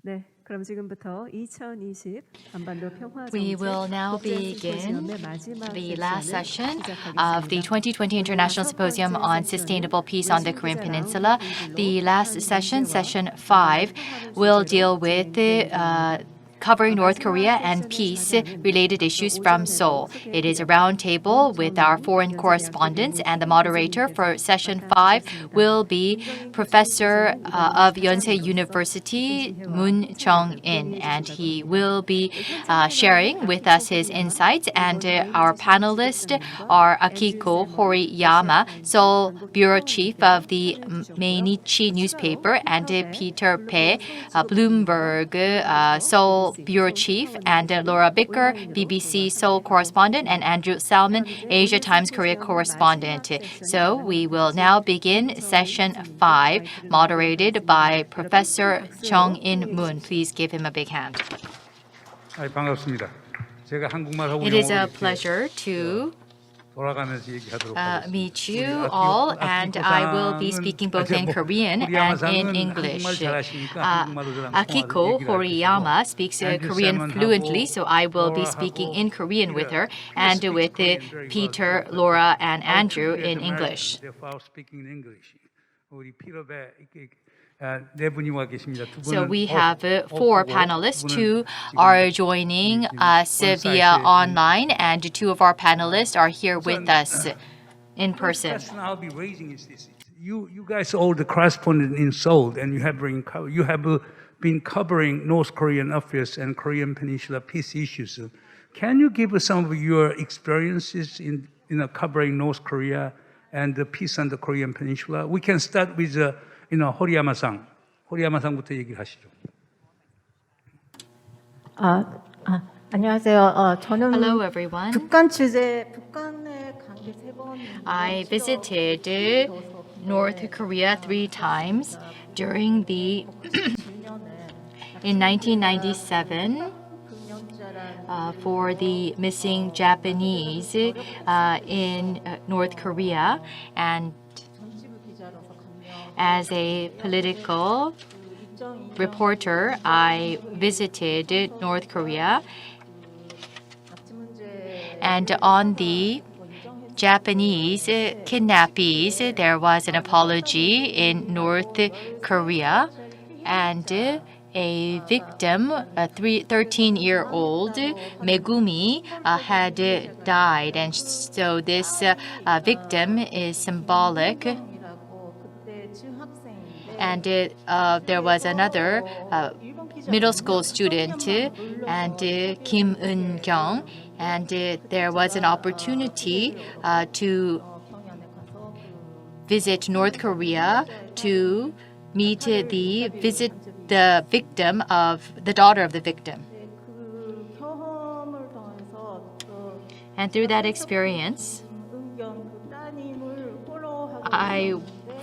네, 그럼 지금부터 2020 한반도 평화 We will now begin the last session of the 2020 International Symposium on Sustainable Peace on the Korean Peninsula. The last session, session 5, will deal with covering North Korea and peace-related issues from Seoul. It is a roundtable with our foreign correspondents, and the moderator for session 5 will be Professor of Yonsei University, Chung-in, and he will be sharing with us his insights. And our panelists are Akiko Horiyama, Seoul Bureau Chief of the Mainichi newspaper, and Peter Pae, Bloomberg, Seoul Bureau Chief, and Laura Bicker, BBC Seoul Correspondent, and Andrew Salmon, Asia Times Korea Correspondent. So we will now begin session 5, moderated by Professor Chung-in Moon. Please give him a big hand. 반갑습니다. 제가 한국말하고 It is a pleasure to meet you all, and I will be speaking both in Korean and in English. Akiko Horiyama speaks Korean fluently, so I will be speaking in Korean with her, and with Peter, Laura, and Andrew in English. So we have 4 panelists. 2 are joining us via online, and 2 of our panelists are here with us in person. The question I'll be raising is this: you guys are all the correspondent in Seoul, and you have been covering North Korean affairs and Korean Peninsula peace issues. Can you give us some of your experiences in covering North Korea and the peace on the Korean Peninsula? We can start with 호리야마-상. 호리야마-상부터 얘기하시죠. 안녕하세요. 저는 Hello, everyone. 북한의 관계 3번. I visited North Korea 3 times during the in 1997 for the missing Japanese in North Korea, and as a political reporter, I visited North Korea, and on the Japanese kidnappees, there was an apology in North Korea, and a victim, a 13-year-old Megumi, had died, and so this victim is symbolic. And there was another middle school student, and Kim Eun-kyung, and there was an opportunity to visit North Korea to meet the victim of the daughter of the victim. And through that experience, I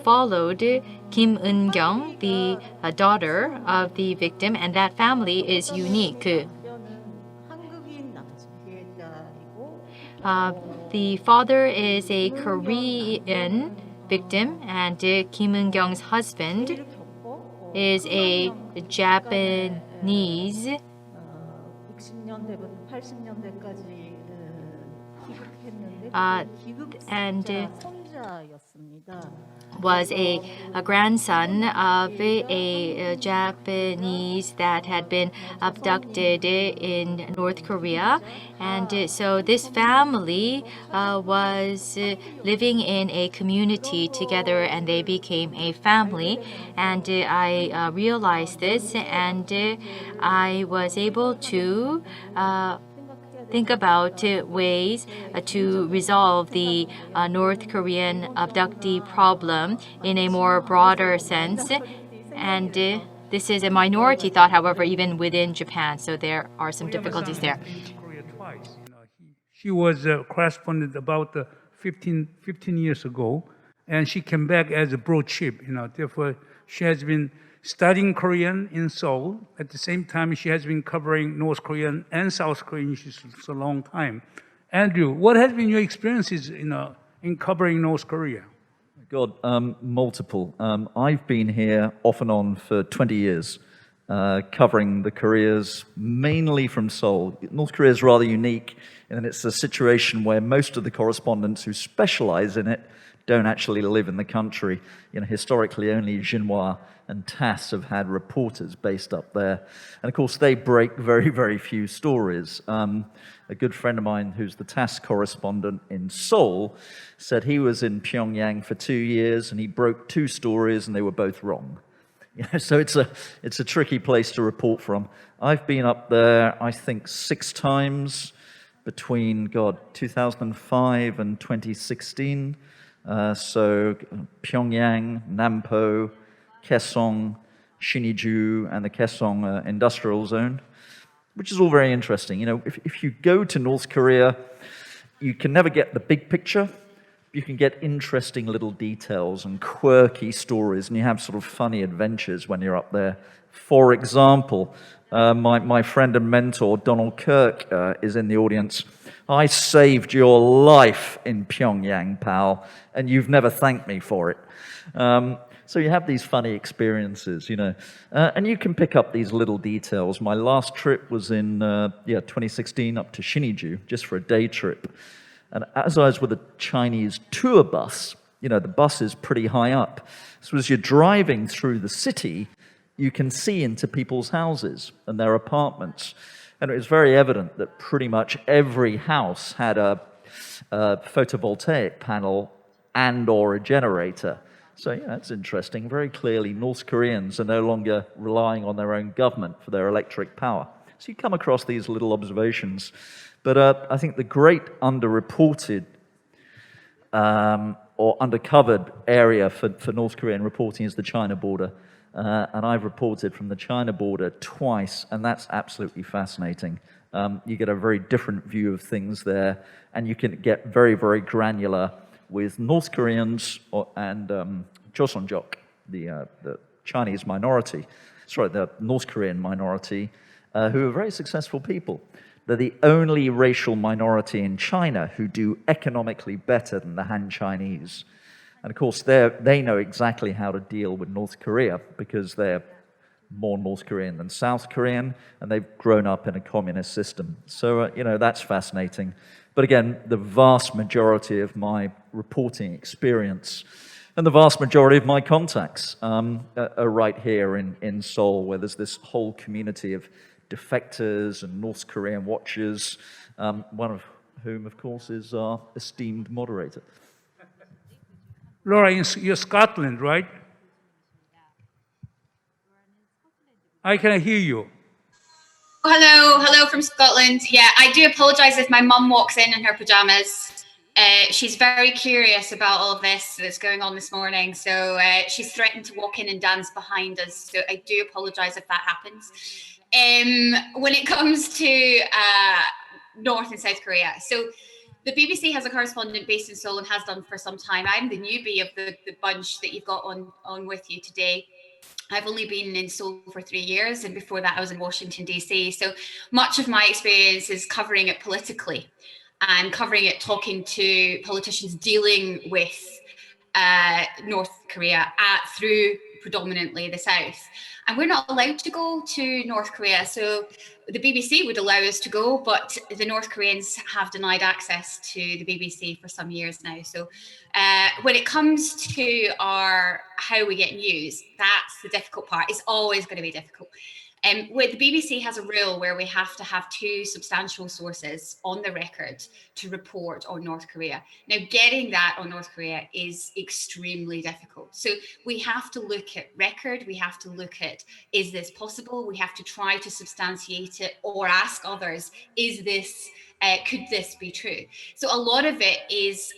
followed Kim Eun-kyung, the daughter of the victim, and that family is unique. The father is a Korean victim, and Kim Eun-kyung's husband is a Japanese. And was a grandson of a Japanese that had been abducted in North Korea. And so this family was living in a community together, and they became a family. And I realized this, and I was able to think about ways to resolve the North Korean abductee problem in a more broader sense. And this is a minority thought, however, even within Japan. So there are some difficulties there. She was a correspondent about 15 years ago, and she came back as a bureau chief. Therefore, she has been studying Korean in Seoul. At the same time, she has been covering North Korean and South Korean issues for a long time. Andrew, what has been your experiences in covering North Korea? God, multiple. I've been here off and on for 20 years. covering the Koreas mainly from Seoul. North Korea is rather unique, and it's a situation where most of the correspondents who specialize in it don't actually live in the country. Historically, only Xinhua and TASS have had reporters based up there. And of course, they break very, very few stories. A good friend of mine who's the TASS correspondent in Seoul said he was in Pyongyang for 2 years and he broke 2 stories and they were both wrong. So it's a tricky place to report from. I've been up there, I think, 6 times between, 2005 and 2016. So Pyongyang, Nampo, Kaesong, Siniju, and the Kaesong industrial zone, which is all very interesting. If you go to North Korea, you can never get the big picture. You can get interesting little details and quirky stories, and you have sort of funny adventures when you're up there. For example, my friend and mentor, Donald Kirk, is in the audience. I saved your life in Pyongyang, pal, and you've never thanked me for it. So you have these funny experiences, and you can pick up these little details. My last trip was in 2016 up to Siniju, just for a day trip. And as I was with a Chinese tour bus, the bus is pretty high up. So as you're driving through the city, you can see into people's houses and their apartments. And it was very evident that pretty much every house had a photovoltaic panel and or a generator. So that's interesting. Very clearly, North Koreans are no longer relying on their own government for their electric power. So you come across these little observations. But I think the great underreported or undercovered area for North Korean reporting is the China border. And I've reported from the China border twice, and that's absolutely fascinating. You get a very different view of things there, and you can get very, very granular with North Koreans and Joseonjok, the Chinese minority, the North Korean minority, who are very successful people. They're the only racial minority in China who do economically better than the Han Chinese. And of course, they know exactly how to deal with North Korea because they're more North Korean than South Korean, and they've grown up in a communist system. So, that's fascinating. But again, the vast majority of my reporting experience and the vast majority of my contacts are right here in Seoul, where there's this whole community of defectors and North Korean watchers, one of whom, of course, is our esteemed moderator. Laura, you're Scotland, right? I can hear you. Hello from Scotland. Yeah, I do apologise if my mum walks in her pyjamas. She's very curious about all of this that's going on this morning, so she's threatened to walk in and dance behind us. So I do apologise if that happens. When it comes to North and South Korea, so the BBC has a correspondent based in Seoul and has done for some time. I'm the newbie of the bunch that you've got on with you today. I've only been in Seoul for 3 years, and before that I was in Washington, D.C. So much of my experience is covering it politically and covering it, talking to politicians dealing with North Korea through predominantly the South. And we're not allowed to go to North Korea. So the BBC would allow us to go, but the North Koreans have denied access to the BBC for some years now. So when it comes to how we get news, that's the difficult part. It's always going to be difficult. With the BBC has a rule where we have to have 2 substantial sources on the record to report on North Korea. Now, getting that on North Korea is extremely difficult. So we have to look at record. We have to look at, is this possible? We have to try to substantiate it or ask others, could this be true? So a lot of it is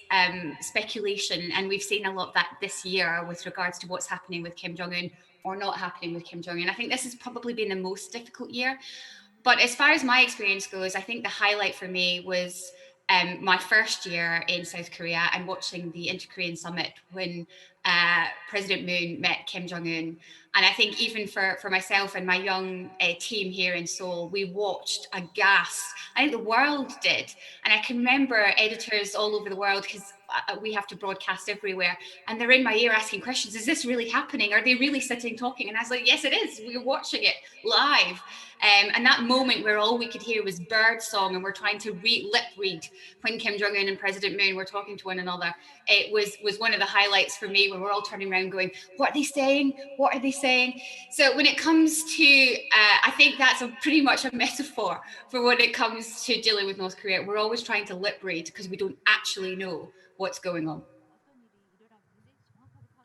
speculation. And we've seen a lot of that this year with regards to what's happening with Kim Jong-un or not happening with Kim Jong-un. I think this has probably been the most difficult year. But as far as my experience goes, I think the highlight for me was my first year in South Korea and watching the Inter-Korean Summit when President Moon met Kim Jong-un. And I think even for myself and my young team here in Seoul, we watched aghast. I think the world did. And I can remember editors all over the world, because we have to broadcast everywhere. And they're in my ear asking questions. Is this really happening? Are they really sitting talking? And I was like, yes, it is. We're watching it live. And that moment where all we could hear was bird song and we're trying to lip read when Kim Jong-un and President Moon were talking to one another, it was one of the highlights for me, when we're all turning around going, what are they saying? What are they saying? So when it comes to, I think that's pretty much a metaphor for when it comes to dealing with North Korea. We're always trying to lip read because we don't actually know what's going on.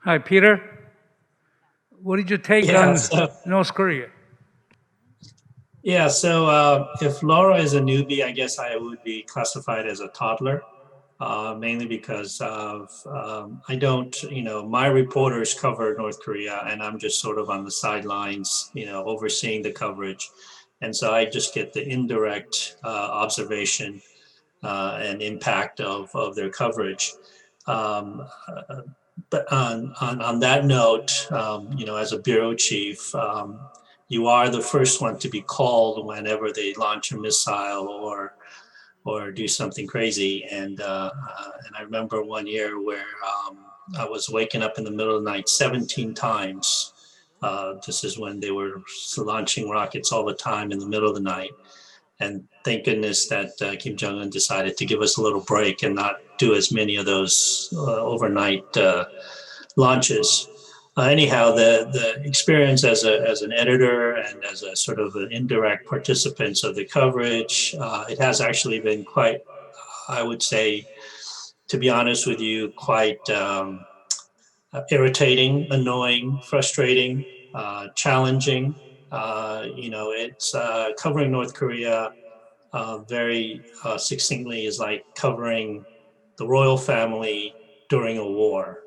Hi, Peter. What did you take on North Korea? Yeah, so if Laura is a newbie, I guess I would be classified as a toddler, mainly because of, I don't, my reporters cover North Korea and I'm just sort of on the sidelines, overseeing the coverage. And so I just get the indirect observation and impact of their coverage. But on that note, as a bureau chief, you are the first one to be called whenever they launch a missile or do something crazy. And I remember one year where I was waking up in the middle of the night 17 times. This is when they were launching rockets all the time in the middle of the night. And thank goodness that Kim Jong-un decided to give us a little break and not do as many of those overnight launches. Anyhow, the experience as an editor and as a sort of an indirect participant of the coverage, it has actually been quite, I would say, to be honest with you, quite irritating, annoying, frustrating, challenging. It's covering North Korea very succinctly is like covering the royal family during a war.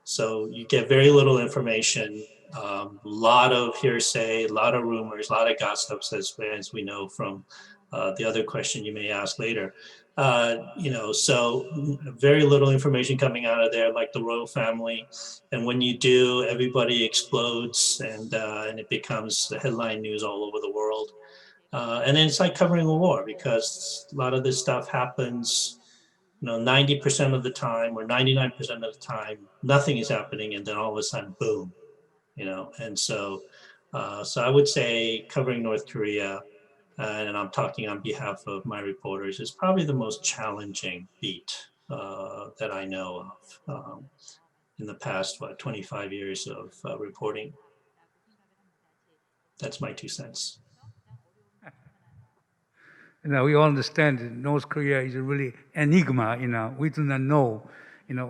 So you get very little information, a lot of hearsay, a lot of rumors, a lot of gossips, as we know from the other question you may ask later. So very little information coming out of there, like the royal family. And when you do, everybody explodes and it becomes the headline news all over the world. And then it's like covering a war, because a lot of this stuff happens 90% of the time or 99% of the time, nothing is happening. And then all of a sudden, boom, and so I would say covering North Korea, and I'm talking on behalf of my reporters, is probably the most challenging beat that I know of in the past, 25 years of reporting. That's my 2 cents. We all understand that North Korea is a really enigma. We do not know,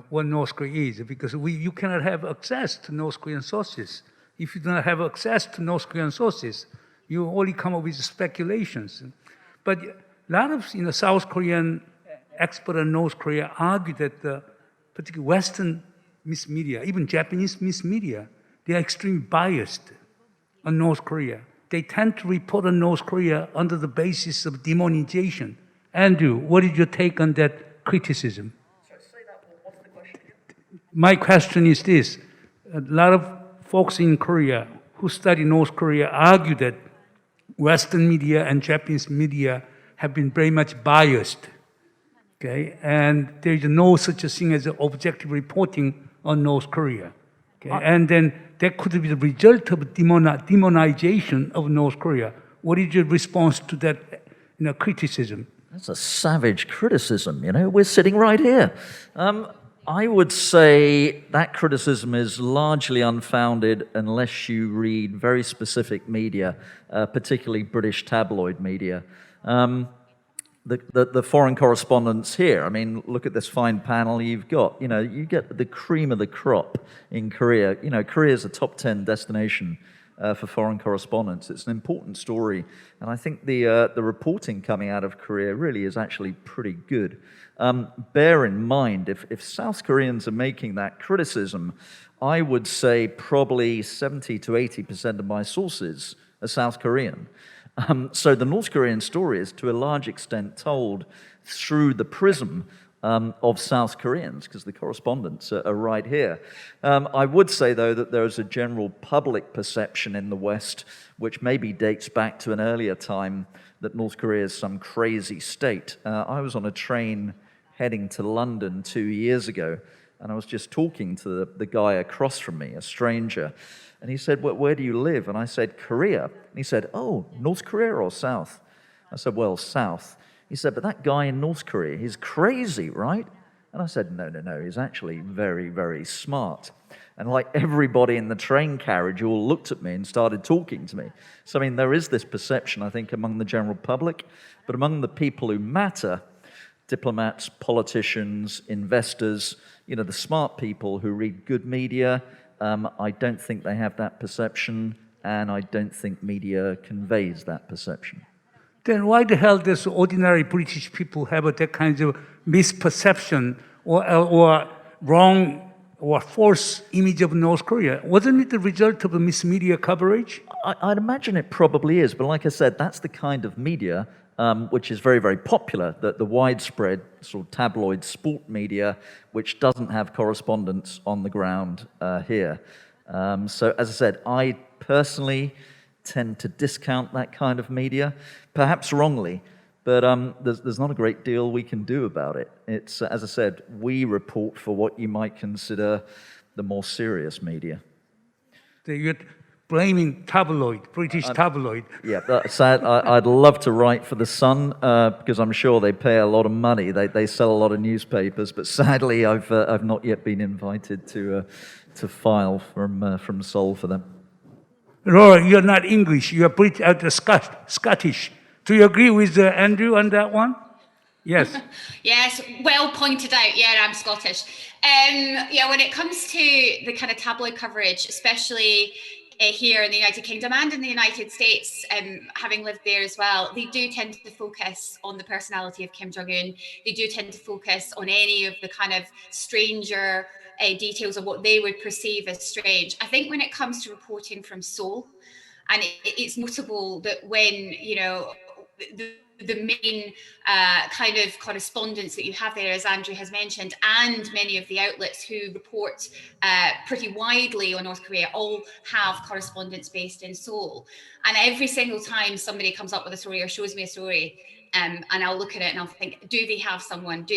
what North Korea is, because you cannot have access to North Korean sources. If you do not have access to North Korean sources, you only come up with speculations. But a lot of South Korean experts on North Korea argue that particularly Western mass media, even Japanese mass media, they are extremely biased on North Korea. They tend to report on North Korea under the basis of demonization. Andrew, what is your take on that criticism? Sorry, say that. What's the question? My question is this. A lot of folks in Korea who study North Korea argue that Western media and Japanese media have been very much biased. Okay? And there is no such a thing as objective reporting on North Korea. Okay? And then that could be the result of demonization of North Korea. What is your response to that criticism? That's a savage criticism, We're sitting right here. I would say that criticism is largely unfounded unless you read very specific media, particularly British tabloid media. The foreign correspondents here, look at this fine panel you've got. You get the cream of the crop in Korea. Korea is a top 10 destination for foreign correspondents. It's an important story. And I think the reporting coming out of Korea really is actually pretty good. Bear in mind, if South Koreans are making that criticism, I would say probably 70 to 80% of my sources are South Korean. So the North Korean story is to a large extent told through the prism of South Koreans, because the correspondents are right here. I would say, though, that there is a general public perception in the West, which maybe dates back to an earlier time, that North Korea is some crazy state. I was on a train heading to London 2 years ago, and I was just talking to the guy across from me, a stranger, and he said, where do you live? And I said, Korea. And he said, oh, North Korea or South? I said, well, South. He said, but that guy in North Korea, he's crazy, right? And I said, no, he's actually very, very smart. And like everybody in the train carriage all looked at me and started talking to me. So, I mean, there is this perception, I think, among the general public, but among the people who matter, diplomats, politicians, investors, the smart people who read good media, I don't think they have that perception, and I don't think media conveys that perception. Then why the hell does ordinary British people have that kind of misperception or wrong or false image of North Korea? Wasn't it the result of the mismedia coverage? I'd imagine it probably is, but like I said, that's the kind of media which is very, very popular, the widespread sort of tabloid sport media, which doesn't have correspondents on the ground here. So as I said, I personally tend to discount that kind of media, perhaps wrongly, but there's not a great deal we can do about it. It's, as I said, we report for what you might consider the more serious media. You're blaming British tabloid. Yeah, that's sad. I'd love to write for The Sun because I'm sure they pay a lot of money. They sell a lot of newspapers, but sadly I've not yet been invited to file from Seoul for them. Laura, you're not English. You're Scottish. Do you agree with Andrew on that one? Yes. Yes, well pointed out. Yeah, I'm Scottish. When it comes to the kind of tabloid coverage, especially here in the United Kingdom and in the United States, having lived there as well, they do tend to focus on the personality of Kim Jong-un. They do tend to focus on any of the kind of stranger details of what they would perceive as strange. I think when it comes to reporting from Seoul, and it's notable that when, the main kind of correspondence that you have there, as Andrew has mentioned, and many of the outlets who report pretty widely on North Korea all have correspondents based in Seoul. And every single time somebody comes up with a story or shows me a story, and I'll look at it and I'll think, do they have someone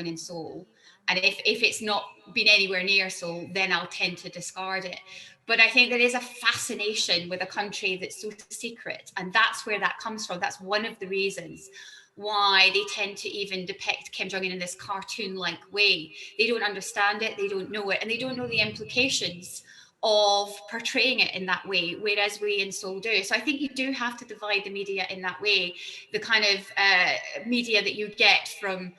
in Seoul? And if it's not been anywhere near Seoul, then I'll tend to discard it. But I think there is a fascination with a country that's so secret. And that's where that comes from. That's one of the reasons why they tend to even depict Kim Jong-un in this cartoon-like way. They don't understand it, they don't know it, and they don't know the implications of portraying it in that way, whereas we in Seoul do. So I think you do have to divide the media in that way. The kind of media that you get from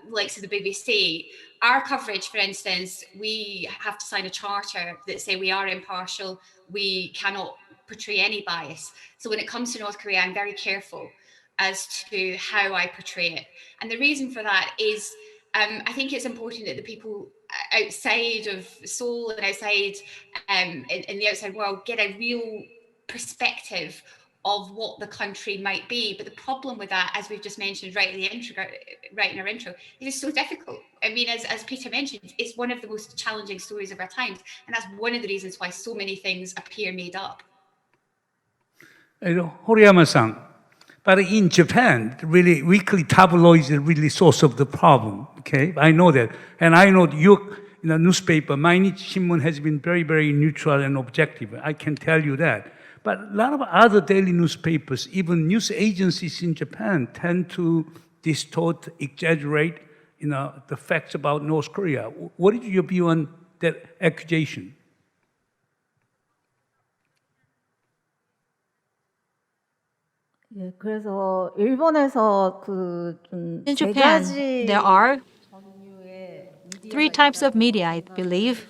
like the BBC, our coverage, for instance, we have to sign a charter that say we are impartial, we cannot portray any bias. So when it comes to North Korea, I'm very careful as to how I portray it. And the reason for that is I think it's important that the people outside of Seoul and outside in the outside world get a real perspective of what the country might be. But the problem with that, as we've just mentioned right in our intro, it is so difficult. I mean, as Peter mentioned, it's one of the most challenging stories of our times. And that's one of the reasons why so many things appear made up. Horiyama-san, but in Japan, really, weekly tabloids are really source of the problem, okay? I know that. And I know your newspaper, Mainichi Shimbun, has been very, very neutral and objective. I can tell you that. But a lot of other daily newspapers, even news agencies in Japan, tend to distort, exaggerate, the facts about North Korea. What is your view on that accusation? 예, 그래서 일본에서 좀 In 세 Japan, 가지 there are 종류의 three types of media, I believe.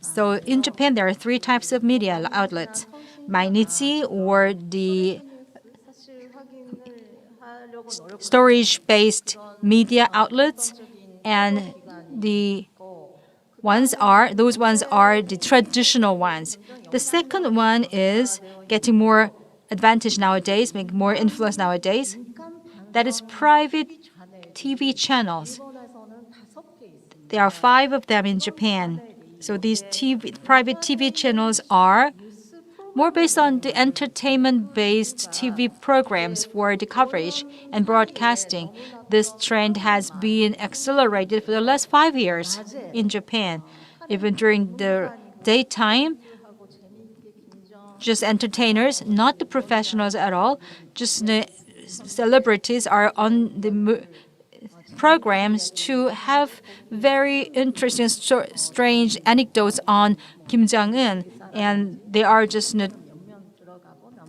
So in Japan, there are three types of media outlets. Mainichi, or the 사실 확인을 하려고 노력. storage-based media outlets, and those ones are the traditional ones. The second one is getting more advantage nowadays, make more influence nowadays. That is private TV channels. There are 5 of them in Japan. So these private TV channels are more based on the entertainment-based TV programs for the coverage and broadcasting. This trend has been accelerated for the last 5 years in Japan. Even during the daytime, just entertainers, not the professionals at all, just the celebrities are on the programs to have very interesting, strange anecdotes on Kim Jong-un, and they are just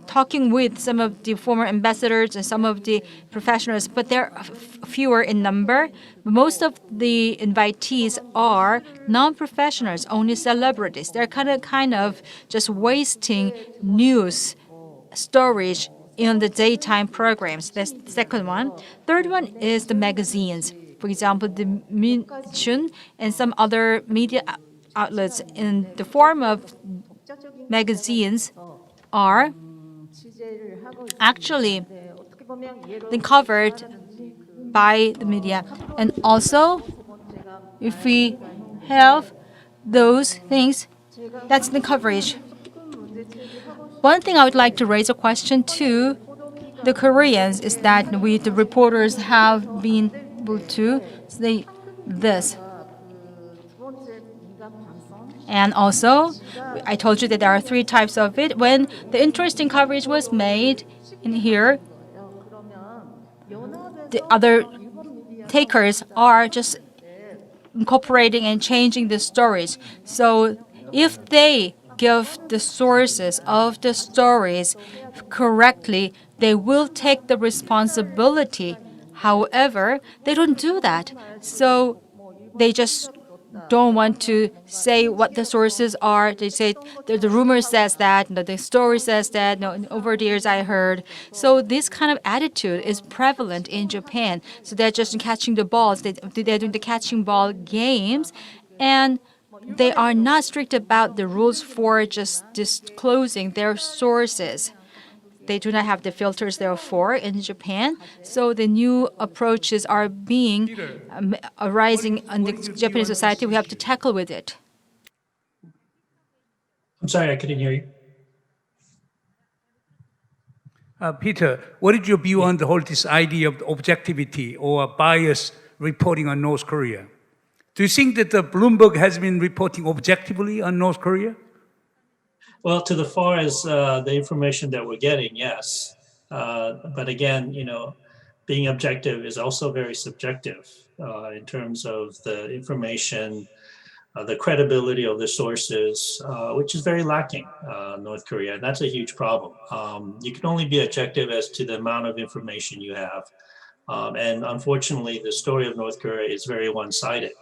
talking with some of the former ambassadors and some of the professionals, but they're fewer in number. Most of the invitees are non-professionals, only celebrities. They're kind of just wasting news storage in the daytime programs. That's the second one. Third one is the magazines. For example, the Minchun and some other media outlets in the form of magazines are actually been covered by the media. And also, if we have those things, that's the coverage. One thing I would like to raise a question to the Koreans is that the reporters have been able to say this. And also, I told you that there are 3 types of it. When the interesting coverage was made in here, the other takers are just incorporating and changing the stories. So if they give the sources of the stories correctly, they will take the responsibility. However, they don't do that. So they just don't want to say what the sources are. They say the rumor says that, the story says that, over the years I heard. So this kind of attitude is prevalent in Japan. So they're just catching the balls. They're doing the catching ball games, and they are not strict about the rules for just disclosing their sources. They do not have the filters, therefore, in Japan. So the new approaches are being arising in the Japanese society. We have to tackle with it. I'm sorry, I couldn't hear you. Peter, what is your view on the whole this idea of objectivity or bias reporting on North Korea? Do you think that the Bloomberg has been reporting objectively on North Korea? Well, to the far as the information that we're getting, yes. But again, being objective is also very subjective in terms of the information, the credibility of the sources, which is very lacking in North Korea. And that's a huge problem. You can only be objective as to the amount of information you have. And unfortunately, the story of North Korea is very one-sided.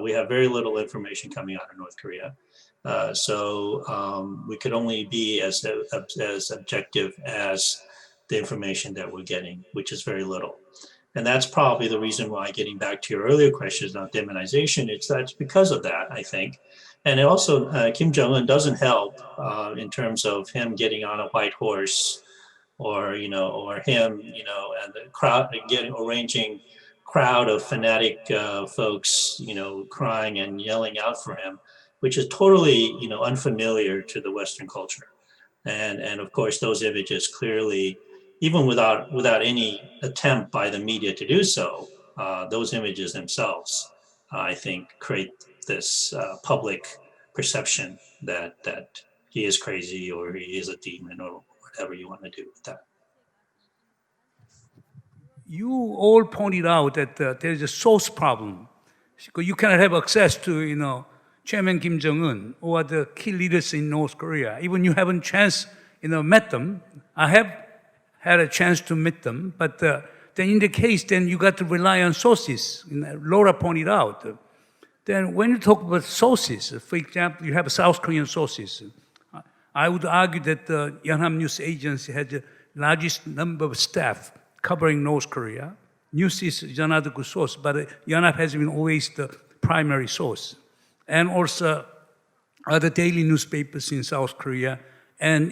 We have very little information coming out of North Korea. So we could only be as objective as the information that we're getting, which is very little. And that's probably the reason why, getting back to your earlier questions on demonization, that's because of that, I think. And it also, Kim Jong-un doesn't help in terms of him getting on a white horse, or him, and the crowd arranging crowd of fanatic folks, crying and yelling out for him, which is totally, unfamiliar to the Western culture. And of course, those images clearly, even without any attempt by the media to do so, those images themselves, I think, create this public perception that he is crazy or he is a demon or whatever you want to do with that. You all pointed out that there is a source problem. You cannot have access to, Chairman Kim Jong-un or the key leaders in North Korea. Even you haven't chance, met them. I have had a chance to meet them, but then in the case, then you got to rely on sources. Laura pointed out. Then when you talk about sources, for example, you have South Korean sources. I would argue that the Yonhap News Agency had the largest number of staff covering North Korea. News is another good source, but Yonhap has been always the primary source. And also other daily newspapers in South Korea and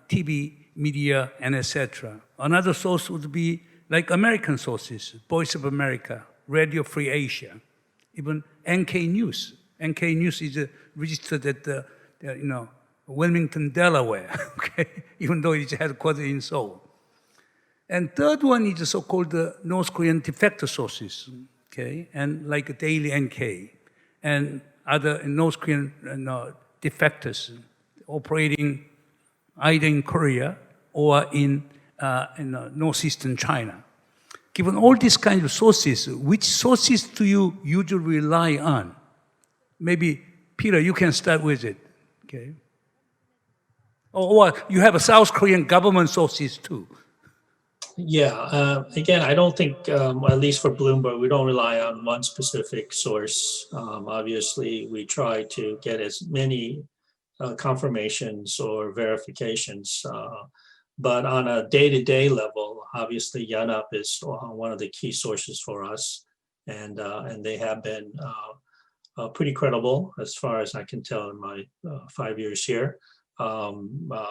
TV, media, and etc. Another source would be like American sources, Voice of America, Radio Free Asia, even NK News. NK News is registered at the Wilmington, Delaware, okay, even though it's headquartered in Seoul. And third one is the so-called North Korean defector sources, okay, and like Daily NK and other North Korean defectors operating either in Korea or in northeastern China. Given all these kinds of sources, which sources do you usually rely on? Maybe, Peter, you can start with it, okay? Or you have a South Korean government sources too. Yeah, again, I don't think, at least for Bloomberg, we don't rely on one specific source. Obviously, we try to get as many confirmations or verifications. But on a day-to-day level, obviously, Yanup is one of the key sources for us. And they have been pretty credible as far as I can tell in my 5 years here.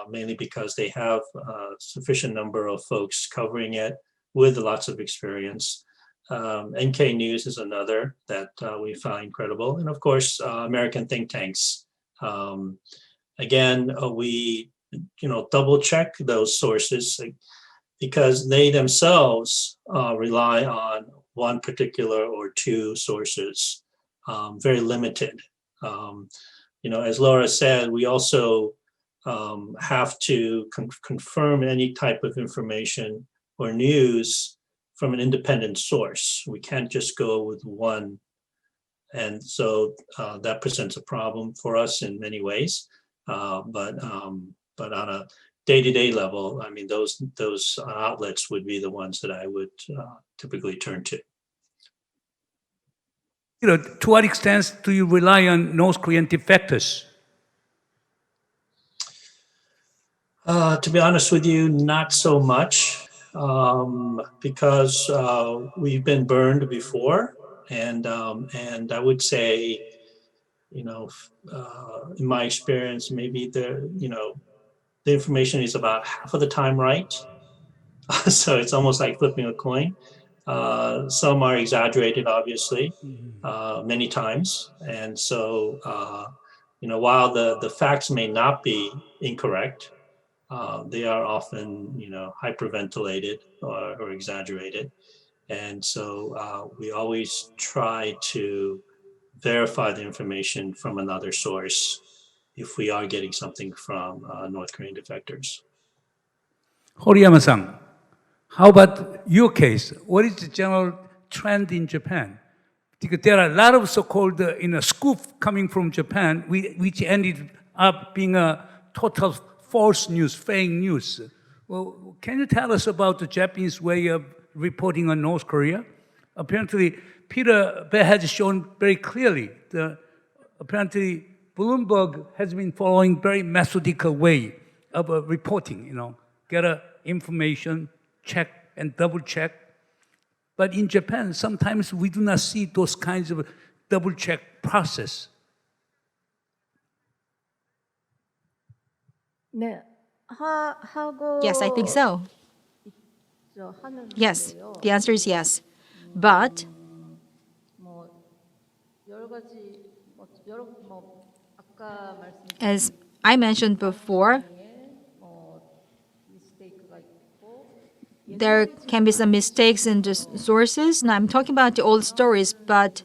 Mainly because they have a sufficient number of folks covering it with lots of experience. NK News is another that we find credible. And of course, American think tanks. Again, we double check those sources because they themselves rely on one particular or two sources, very limited. As Laura said, we also have to confirm any type of information or news from an independent source. We can't just go with one. And so that presents a problem for us in many ways. But on a day-to-day level, I mean, those outlets would be the ones that I would typically turn to. To what extent do you rely on North Korean defectors? To be honest with you, not so much, because we've been burned before, and I would say, in my experience, maybe the information is about half of the time right. So it's almost like flipping a coin. Some are exaggerated, obviously, many times, and so while the facts may not be incorrect, they are often, hyperventilated or exaggerated. And so we always try to verify the information from another source if we are getting something from North Korean defectors. Horiyama-san, how about your case? What is the general trend in Japan? Because there are a lot of so-called scoop coming from Japan, which ended up being a total false news, fake news. Well, can you tell us about the Japanese way of reporting on North Korea? Apparently, Peter has shown very clearly apparently Bloomberg has been following very methodical way of reporting, get information, check and double check. But in Japan, sometimes we do not see those kinds of double check process. 네, Yes, I think so. 하는 Yes, 건데요. the answer is yes. But 뭐 여러 가지 아까 말씀드린 as I mentioned before, 미스테이크가 있고 there can be some mistakes in the sources. Now, I'm talking about the old stories, but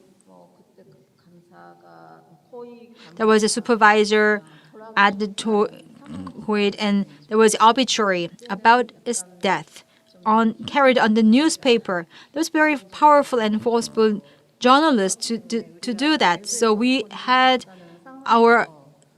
그때 간사가 토익 there was a supervisor at the Kuwait, and there was obituary about his death carried on the newspaper. There was very powerful and forceful journalists to do that. So we had our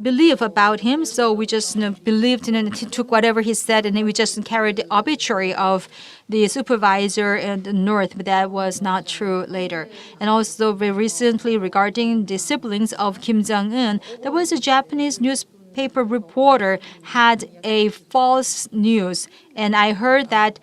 belief about him. So we just believed in it, took whatever he said, and then we just carried the obituary of the supervisor in the north. But that was not true later. And also very recently, regarding the siblings of Kim Jong-un, there was a Japanese newspaper reporter had a false news, and I heard that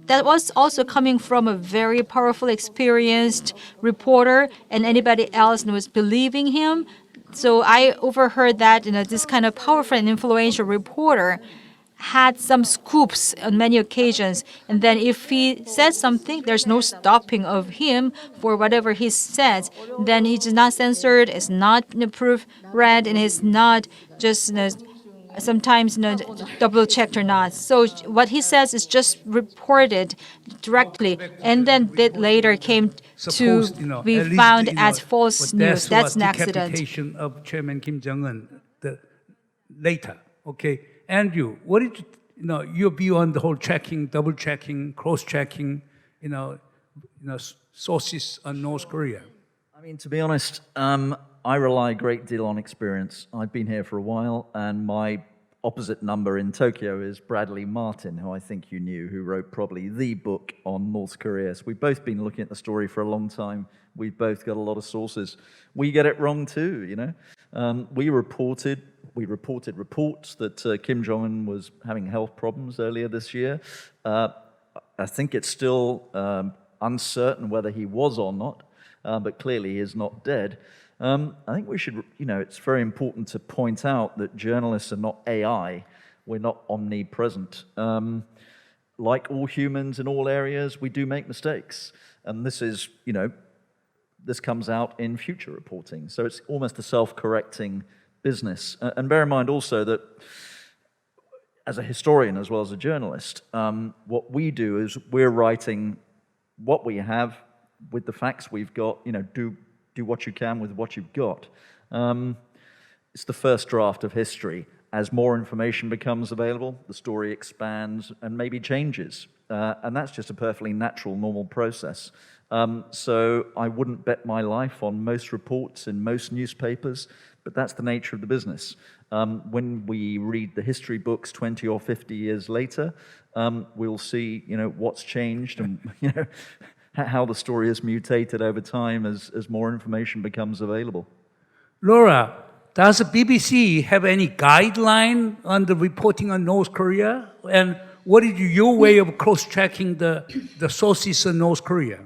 was also coming from a very powerful, experienced reporter, and anybody else was believing him. So I overheard that this kind of powerful and influential reporter had some scoops on many occasions, and then if he says something, there's no stopping of him for whatever he says. Then he's not censored, it's not proofread, and it's not just sometimes double checked or not. So what he says is just reported directly, and then that later came to be at least, found as false but news. That's an the accident. decapitation of Chairman Kim Jong-un later. Okay, Andrew, what is your view on the whole checking, double checking, cross checking, sources on North Korea? I mean, to be honest, I rely a great deal on experience. I've been here for a while, and my opposite number in Tokyo is Bradley Martin, who I think you knew, who wrote probably the book on North Korea. So we've both been looking at the story for a long time. We've both got a lot of sources. We get it wrong too, We reported reports that Kim Jong-un was having health problems earlier this year. I think it's still uncertain whether he was or not, but clearly he is not dead. I think we should, it's very important to point out that journalists are not AI. We're not omnipresent. Like all humans in all areas, we do make mistakes. And this is, this comes out in future reporting. So it's almost a self-correcting business. And bear in mind also that as a historian as well as a journalist, what we do is we're writing what we have with the facts we've got, do what you can with what you've got. It's the first draft of history. As more information becomes available, the story expands and maybe changes. And that's just a perfectly natural, normal process. So I wouldn't bet my life on most reports in most newspapers, but that's the nature of the business. When we read the history books 20 or 50 years later, we'll see, what's changed and, how the story has mutated over time as more information becomes available. Laura, does the BBC have any guideline on the reporting on North Korea? And what is your way of cross-checking the sources of North Korea?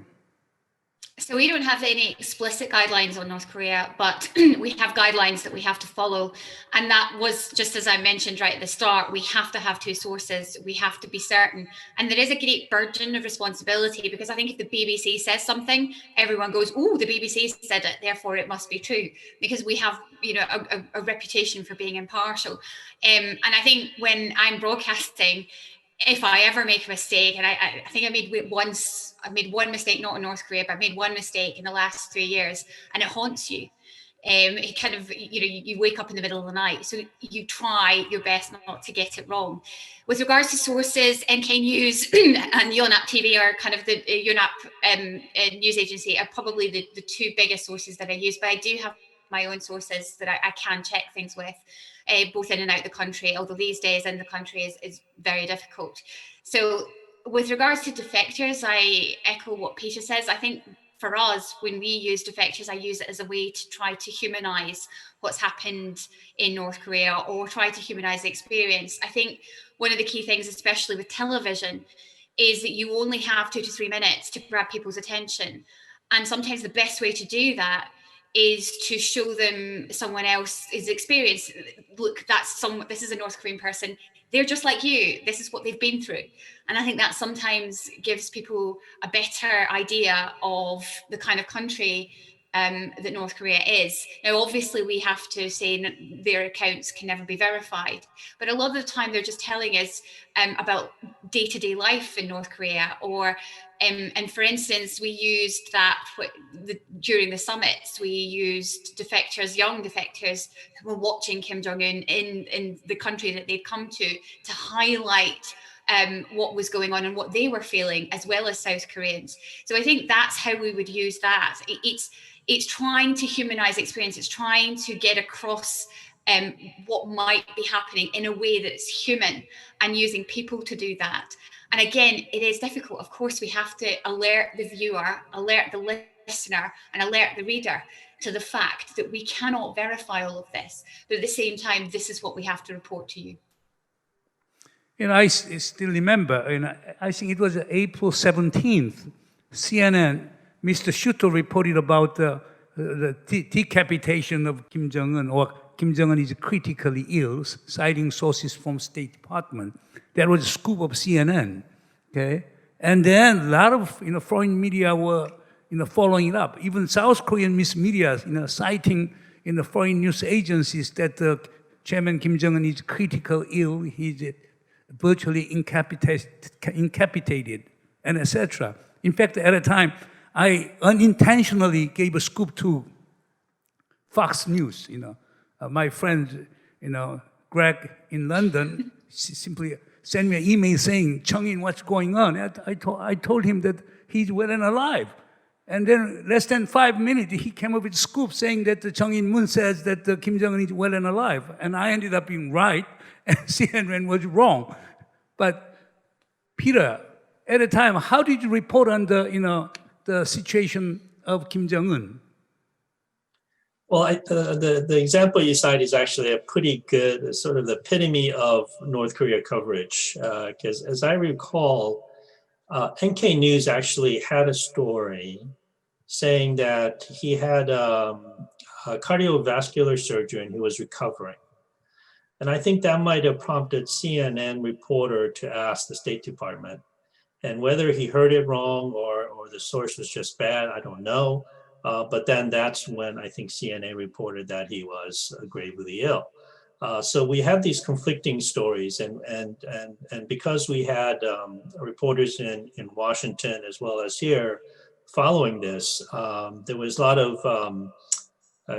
So we don't have any explicit guidelines on North Korea, but we have guidelines that we have to follow. And that was, just as I mentioned right at the start, we have to have two sources. We have to be certain. And there is a great burden of responsibility, because I think if the BBC says something, everyone goes, oh, the BBC said it, therefore it must be true, because we have, a reputation for being impartial. And I think when I'm broadcasting, if I ever make a mistake, and I think I made one mistake, not in North Korea, but I made one mistake in the last 3 years, and it haunts you. It kind of, you wake up in the middle of the night, so you try your best not to get it wrong. With regards to sources, NK News and Yonhap TV are kind of the Yonhap news agency are probably the two biggest sources that I use, but I do have my own sources that I can check things with, both in and out the country, although these days in the country is very difficult. So with regards to defectors, I echo what Peter says. I think for us, when we use defectors, I use it as a way to try to humanize what's happened in North Korea, or try to humanize the experience. I think one of the key things, especially with television, is that you only have 2 to 3 minutes to grab people's attention. And sometimes the best way to do that is to show them someone else's experience. Look, this is a North Korean person. They're just like you. This is what they've been through. And I think that sometimes gives people a better idea of the kind of country that North Korea is. Now, obviously, we have to say their accounts can never be verified. But a lot of the time, they're just telling us about day-to-day life in North Korea. Or, and for instance, we used that during the summits. We used defectors, young defectors, who were watching Kim Jong-un in the country that they'd come to highlight what was going on and what they were feeling, as well as South Koreans. So I think that's how we would use that. It's trying to humanize experience. It's trying to get across what might be happening in a way that's human, and using people to do that. And again, it is difficult. Of course, we have to alert the viewer, alert the listener, and alert the reader to the fact that we cannot verify all of this. But at the same time, this is what we have to report to you. I still remember, I think it was April 17th, CNN, Mr. Shuto reported about the decapitation of Kim Jong-un, or Kim Jong-un is critically ill, citing sources from State Department. That was a scoop of CNN, okay? And then a lot of foreign media were following it up. Even South Korean news media citing foreign news agencies that Chairman Kim Jong-un is critical ill, he's virtually incapacitated, and etc. In fact, at a time, I unintentionally gave a scoop to Fox News. My friend, Greg in London, simply sent me an email saying, Chung-in, what's going on? I told him that he's well and alive. And then less than 5 minutes, he came up with a scoop saying that the Chung-in Moon says that Kim Jong-un is well and alive. And I ended up being right, and CNN was wrong. But Peter, at the time, how did you report on the situation of Kim Jong-un? Well, the example you cite is actually a pretty good sort of the epitome of North Korea coverage. Because as I recall, NK News actually had a story saying that he had a cardiovascular surgeon who was recovering. And I think that might have prompted CNN reporter to ask the State Department. And whether he heard it wrong or the source was just bad, I don't know. But then that's when I think CNN reported that he was gravely ill. So we have these conflicting stories, and because we had reporters in Washington as well as here following this, there was a lot of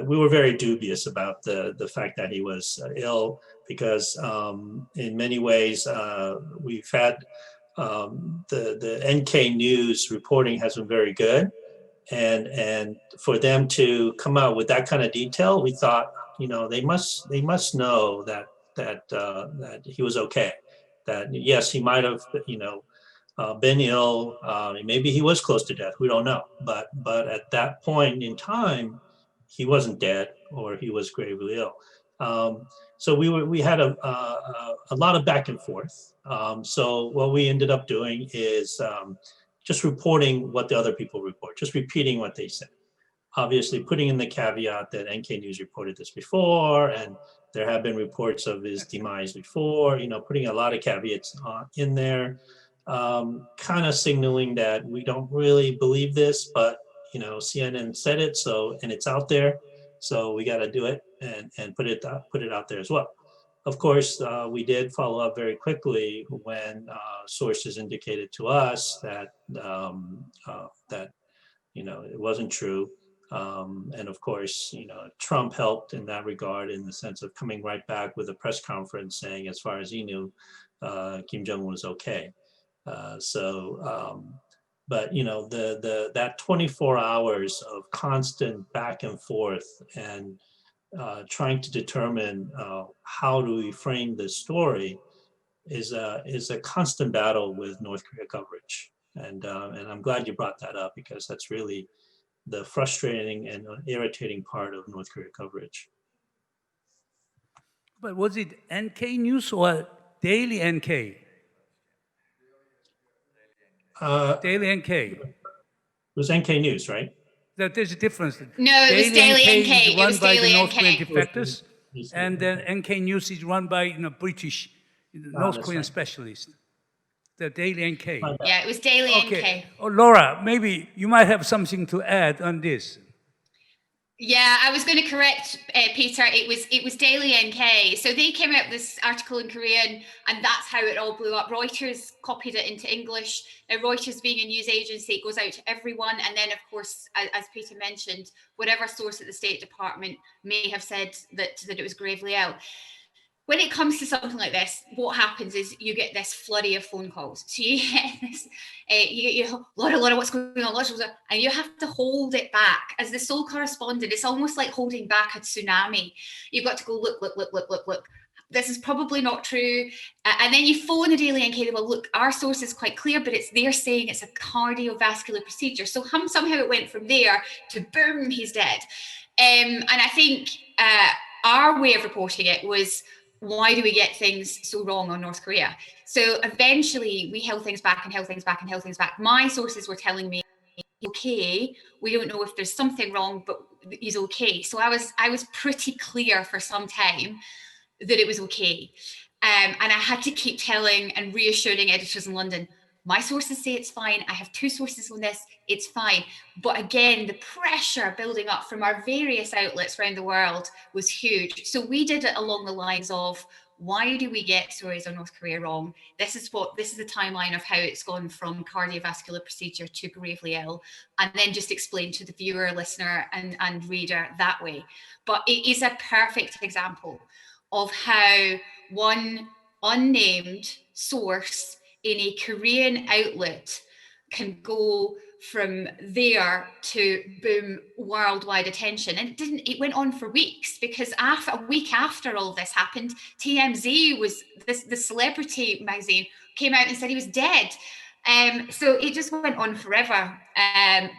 we were very dubious about the fact that he was ill, because in many ways we've had the NK News reporting has been very good, and for them to come out with that kind of detail, we thought, they must know that he was okay. That yes, he might have been ill. Maybe he was close to death. We don't know. But at that point in time, he wasn't dead, or he was gravely ill. So we had a lot of back and forth. So what we ended up doing is just reporting what the other people report, just repeating what they said. Obviously, putting in the caveat that NK News reported this before, and there have been reports of his demise before, putting a lot of caveats in there, kind of signaling that we don't really believe this, but, CNN said it, and it's out there, so we got to do it and put it out there as well. Of course, we did follow up very quickly when sources indicated to us that it wasn't true. And of course, Trump helped in that regard, in the sense of coming right back with a press conference saying, as far as he knew, Kim Jong-un was okay. But that 24 hours of constant back and forth and trying to determine how do we frame this story is a constant battle with North Korea coverage. And I'm glad you brought that up, because that's really the frustrating and irritating part of North Korea coverage. But was it NK News or Daily NK? Daily NK. It was NK News, right? There's a difference. No, it was Daily NK. Is run It was by Daily the North Korean NK. defectors, and then NK News is run by British North that's Korean right. specialists. The Daily NK. Yeah, it was Daily Okay. NK. Oh, Laura, maybe you might have something to add on this. Yeah, I was going to correct Peter. It was Daily NK. So they came out with this article in Korean, and that's how it all blew up. Reuters copied it into English. Now, Reuters, being a news agency, it goes out to everyone. And then, of course, as Peter mentioned, whatever source at the State Department may have said that it was gravely ill. When it comes to something like this, what happens is you get this flurry of phone calls. So you get this, you get Laura, what's going on? And you have to hold it back. As the Seoul correspondent, it's almost like holding back a tsunami. You've got to go, look. This is probably not true. And then you phone the Daily NK, well, look, our source is quite clear, but they're saying it's a cardiovascular procedure. So somehow it went from there to boom, he's dead. And I think our way of reporting it was, why do we get things so wrong on North Korea? So eventually we held things back. My sources were telling me, okay, we don't know if there's something wrong, but he's okay. So I was pretty clear for some time that it was okay. And I had to keep telling and reassuring editors in London, my sources say it's fine. I have 2 sources on this, it's fine. But again, the pressure building up from our various outlets around the world was huge. So we did it along the lines of, why do we get stories on North Korea wrong? This is the timeline of how it's gone from cardiovascular procedure to gravely ill, and then just explain to the viewer, listener, and reader that way. But it is a perfect example of how one unnamed source in a Korean outlet can go from there to boom, worldwide attention. And it went on for weeks, because a week after all this happened, TMZ was the celebrity magazine came out and said he was dead. So it just went on forever.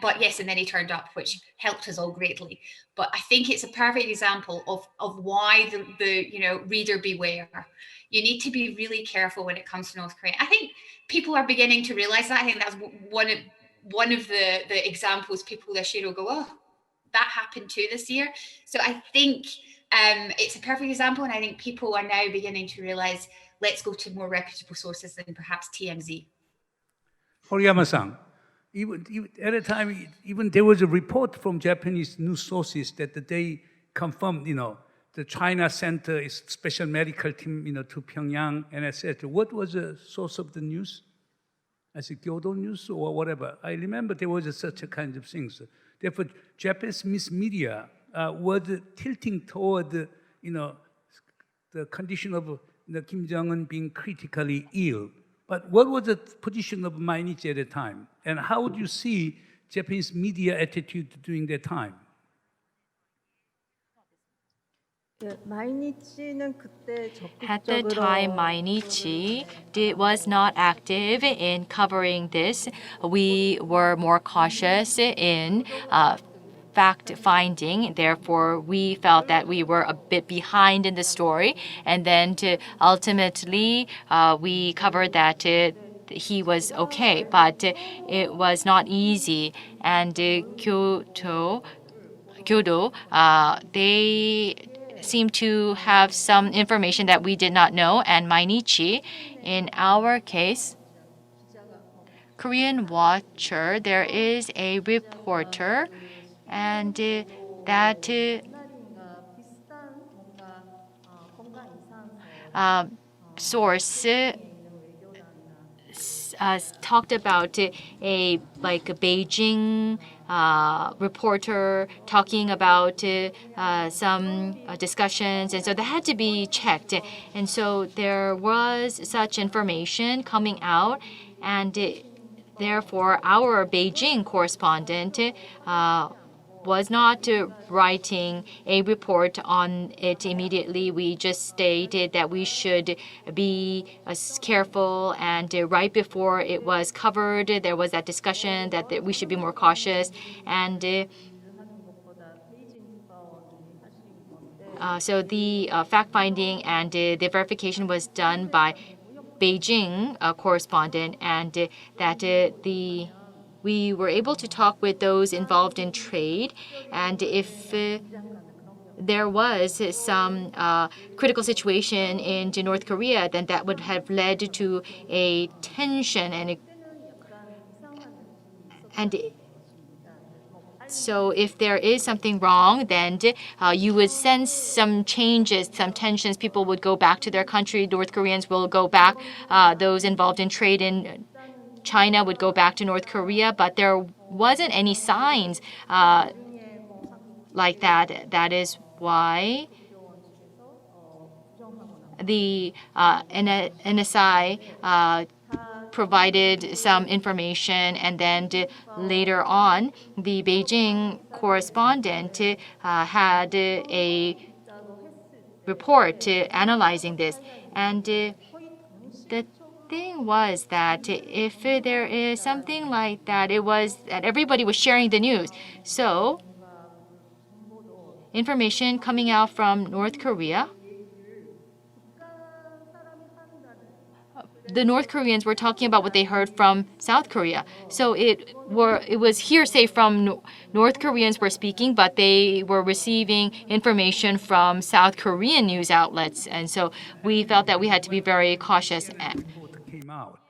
But yes, and then he turned up, which helped us all greatly. But I think it's a perfect example of why the reader beware. You need to be really careful when it comes to North Korea. I think people are beginning to realize that. I think that's one of the examples people this year will go, oh, that happened too this year. So I think it's a perfect example, and I think people are now beginning to realize, let's go to more reputable sources than perhaps TMZ. Horiyama-san, even at a time, even there was a report from Japanese news sources that they confirmed, the China sent a special medical team, to Pyongyang, and etc. What was the source of the news? As a Kyoto News or whatever. I remember there was such a kind of things. Therefore, Japanese media was tilting toward, the condition of Kim Jong-un being critically ill. But what was the position of Mainichi at the time? And how would you see Japanese media attitude during that time? At the time, Mainichi was not active in covering this. We were more cautious in fact-finding. Therefore, we felt that we were a bit behind in the story. And then ultimately, we covered that he was okay. But it was not easy. And Kyoto, they seem to have some information that we did not know. And Mainichi, in our case, Korean Watcher, there is a reporter, and that source talked about a Beijing reporter talking about some discussions, and so that had to be checked. And so there was such information coming out, and therefore our Beijing correspondent was not writing a report on it immediately. We just stated that we should be careful, and right before it was covered, there was that discussion that we should be more cautious. And so the fact-finding and the verification was done by Beijing correspondent, and that we were able to talk with those involved in trade, and if there was some critical situation in North Korea, then that would have led to a tension, and so if there is something wrong, then you would sense some changes, some tensions. People would go back to their country. North Koreans will go back. Those involved in trade in China would go back to North Korea, but there wasn't any signs like that. That is why the NSI provided some information, and then later on, the Beijing correspondent had a report analyzing this. And the thing was that if there is something like that, it was that everybody was sharing the news. So information coming out from North Korea, the North Koreans were talking about what they heard from South Korea. So it was hearsay from North Koreans were speaking, but they were receiving information from South Korean news outlets. And so we felt that we had to be very cautious. Came out.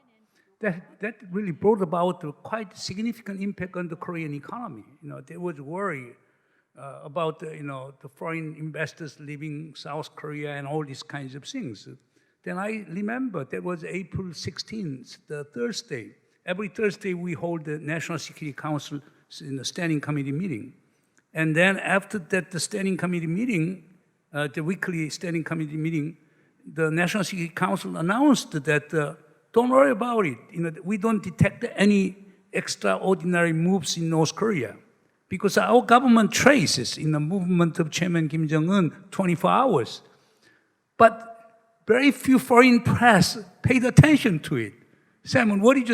that really brought about a quite significant impact on the Korean economy. There was worry about the foreign investors leaving South Korea and all these kinds of things. Then I remember that was April 16th, the Thursday. Every Thursday we hold the National Security Council standing committee meeting. And then after that, the standing committee meeting, the weekly standing committee meeting, the National Security Council announced that don't worry about it. We don't detect any extraordinary moves in North Korea because our government traces in the movement of Chairman Kim Jong-un 24 hours. But very few foreign press paid attention to it. Salmon, what did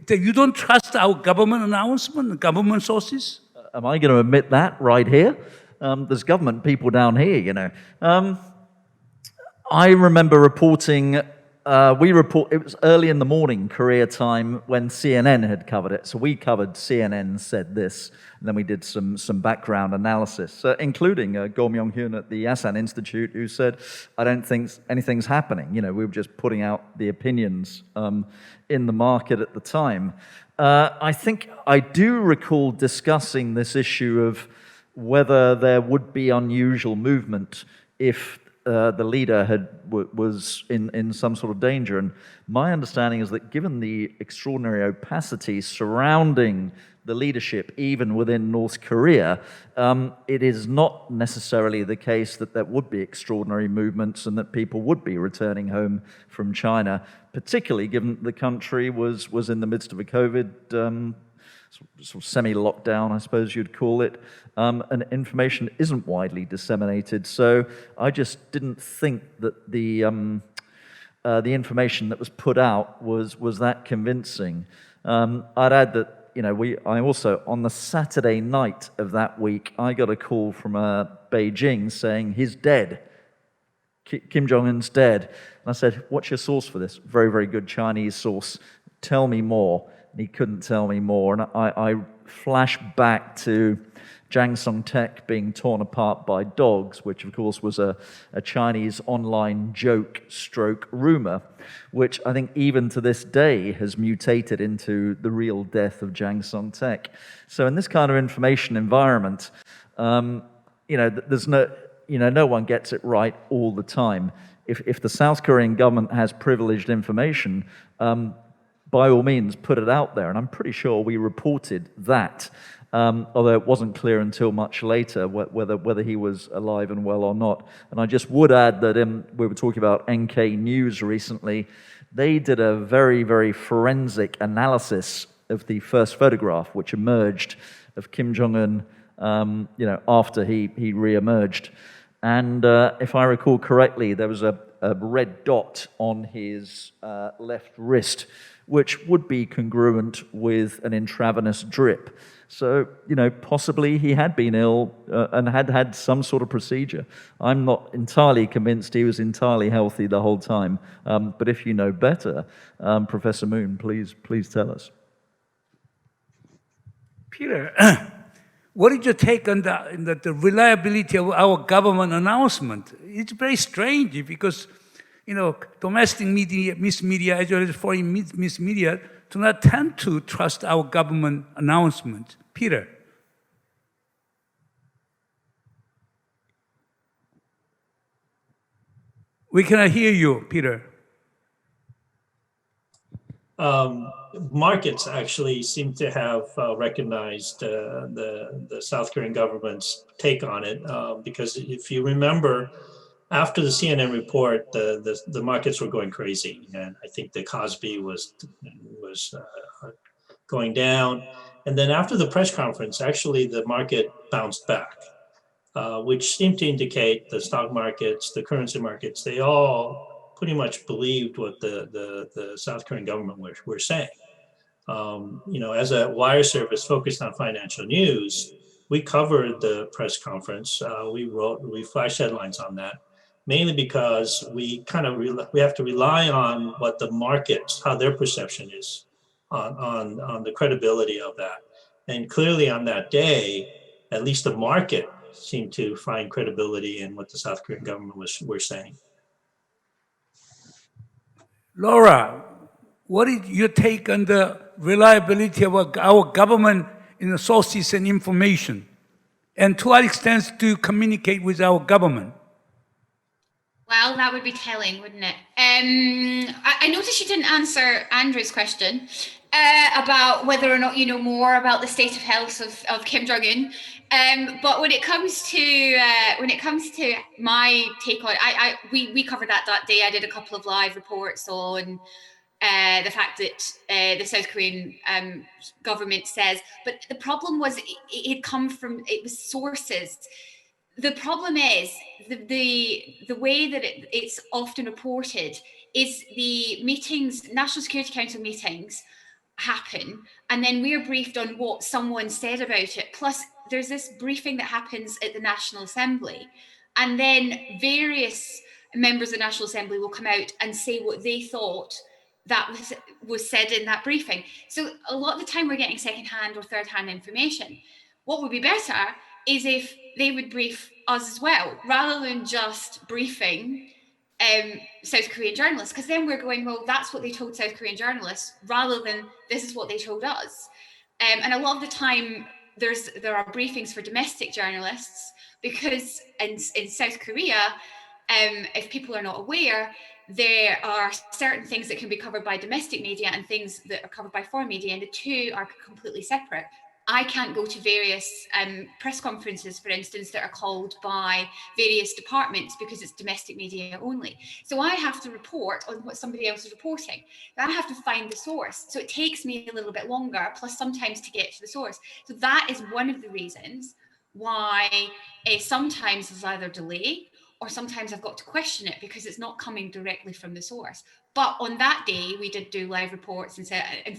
you don't trust our government announcement, government sources? Am I going to admit that right here? There's government people down here, I remember reporting, it was early in the morning, Korea time, when CNN had covered it. So we covered CNN said this, and then we did some background analysis, including Go Myung-hyun at the Asan Institute, who said, I don't think anything's happening. We were just putting out the opinions in the market at the time. I think I do recall discussing this issue of whether there would be unusual movement if the leader was in some sort of danger. And my understanding is that given the extraordinary opacity surrounding the leadership, even within North Korea, it is not necessarily the case that there would be extraordinary movements and that people would be returning home from China, particularly given the country was in the midst of a COVID sort of semi-lockdown, I suppose you'd call it, and information isn't widely disseminated. So I just didn't think that the information that was put out was that convincing. I'd add that I also on the Saturday night of that week I got a call from Beijing saying he's dead. Kim Jong-un's dead. And I said, "What's your source for this?" Very, very good Chinese source. Tell me more. And he couldn't tell me more. And I flash back to Jang Song-taek being torn apart by dogs, which of course was a Chinese online joke stroke rumor, which I think even to this day has mutated into the real death of Jang Song-taek. So in this kind of information environment, there's no one gets it right all the time. If the South Korean government has privileged information, by all means, put it out there. And I'm pretty sure we reported that, although it wasn't clear until much later whether he was alive and well or not. And I just would add that we were talking about NK News recently. They did a very, very forensic analysis of the first photograph, which emerged of Kim Jong-un, after he re-emerged. And if I recall correctly, there was a red dot on his left wrist, which would be congruent with an intravenous drip. So, possibly he had been ill and had some sort of procedure. I'm not entirely convinced he was entirely healthy the whole time. But if you know better, Professor Moon, please tell us. Peter, what is your take on the reliability of our government announcement? It's very strange because domestic media, mass media, as well as foreign mass media, do not tend to trust our government announcement. Peter. We cannot hear you, Peter. Markets actually seem to have recognized the South Korean government's take on it, because if you remember, after the CNN report, the markets were going crazy, and I think the Kospi was going down. And then after the press conference, actually the market bounced back, which seemed to indicate the stock markets, the currency markets, they all pretty much believed what the South Korean government were saying. As a wire service focused on financial news, we covered the press conference. We flashed headlines on that, mainly because we have to rely on what the markets, how their perception is on the credibility of that. And clearly on that day, at least the market seemed to find credibility in what the South Korean government were saying. Laura, what is your take on the reliability of our government sources and information? And to what extent do you communicate with our government? Well, that would be telling, wouldn't it? I noticed you didn't answer Andrew's question about whether or not you know more about the state of health of Kim Jong-un. But when it comes to my take on it, we covered that day. I did a couple of live reports on the fact that the South Korean government says, but the problem was it was sources. The problem is the way that it's often reported is the meetings, National Security Council meetings happen, and then we're briefed on what someone said about it. Plus, there's this briefing that happens at the National Assembly, and then various members of the National Assembly will come out and say what they thought that was said in that briefing. So a lot of the time we're getting second-hand or third-hand information. What would be better is if they would brief us as well, rather than just briefing South Korean journalists, because then we're going, well, that's what they told South Korean journalists, rather than this is what they told us. And a lot of the time, there are briefings for domestic journalists, because in South Korea, if people are not aware, there are certain things that can be covered by domestic media and things that are covered by foreign media, and the two are completely separate. I can't go to various press conferences, for instance, that are called by various departments because it's domestic media only. So I have to report on what somebody else is reporting. I have to find the source. So it takes me a little bit longer, plus sometimes to get to the source. So that is one of the reasons why sometimes there's either delay or sometimes I've got to question it because it's not coming directly from the source. But on that day, we did do live reports and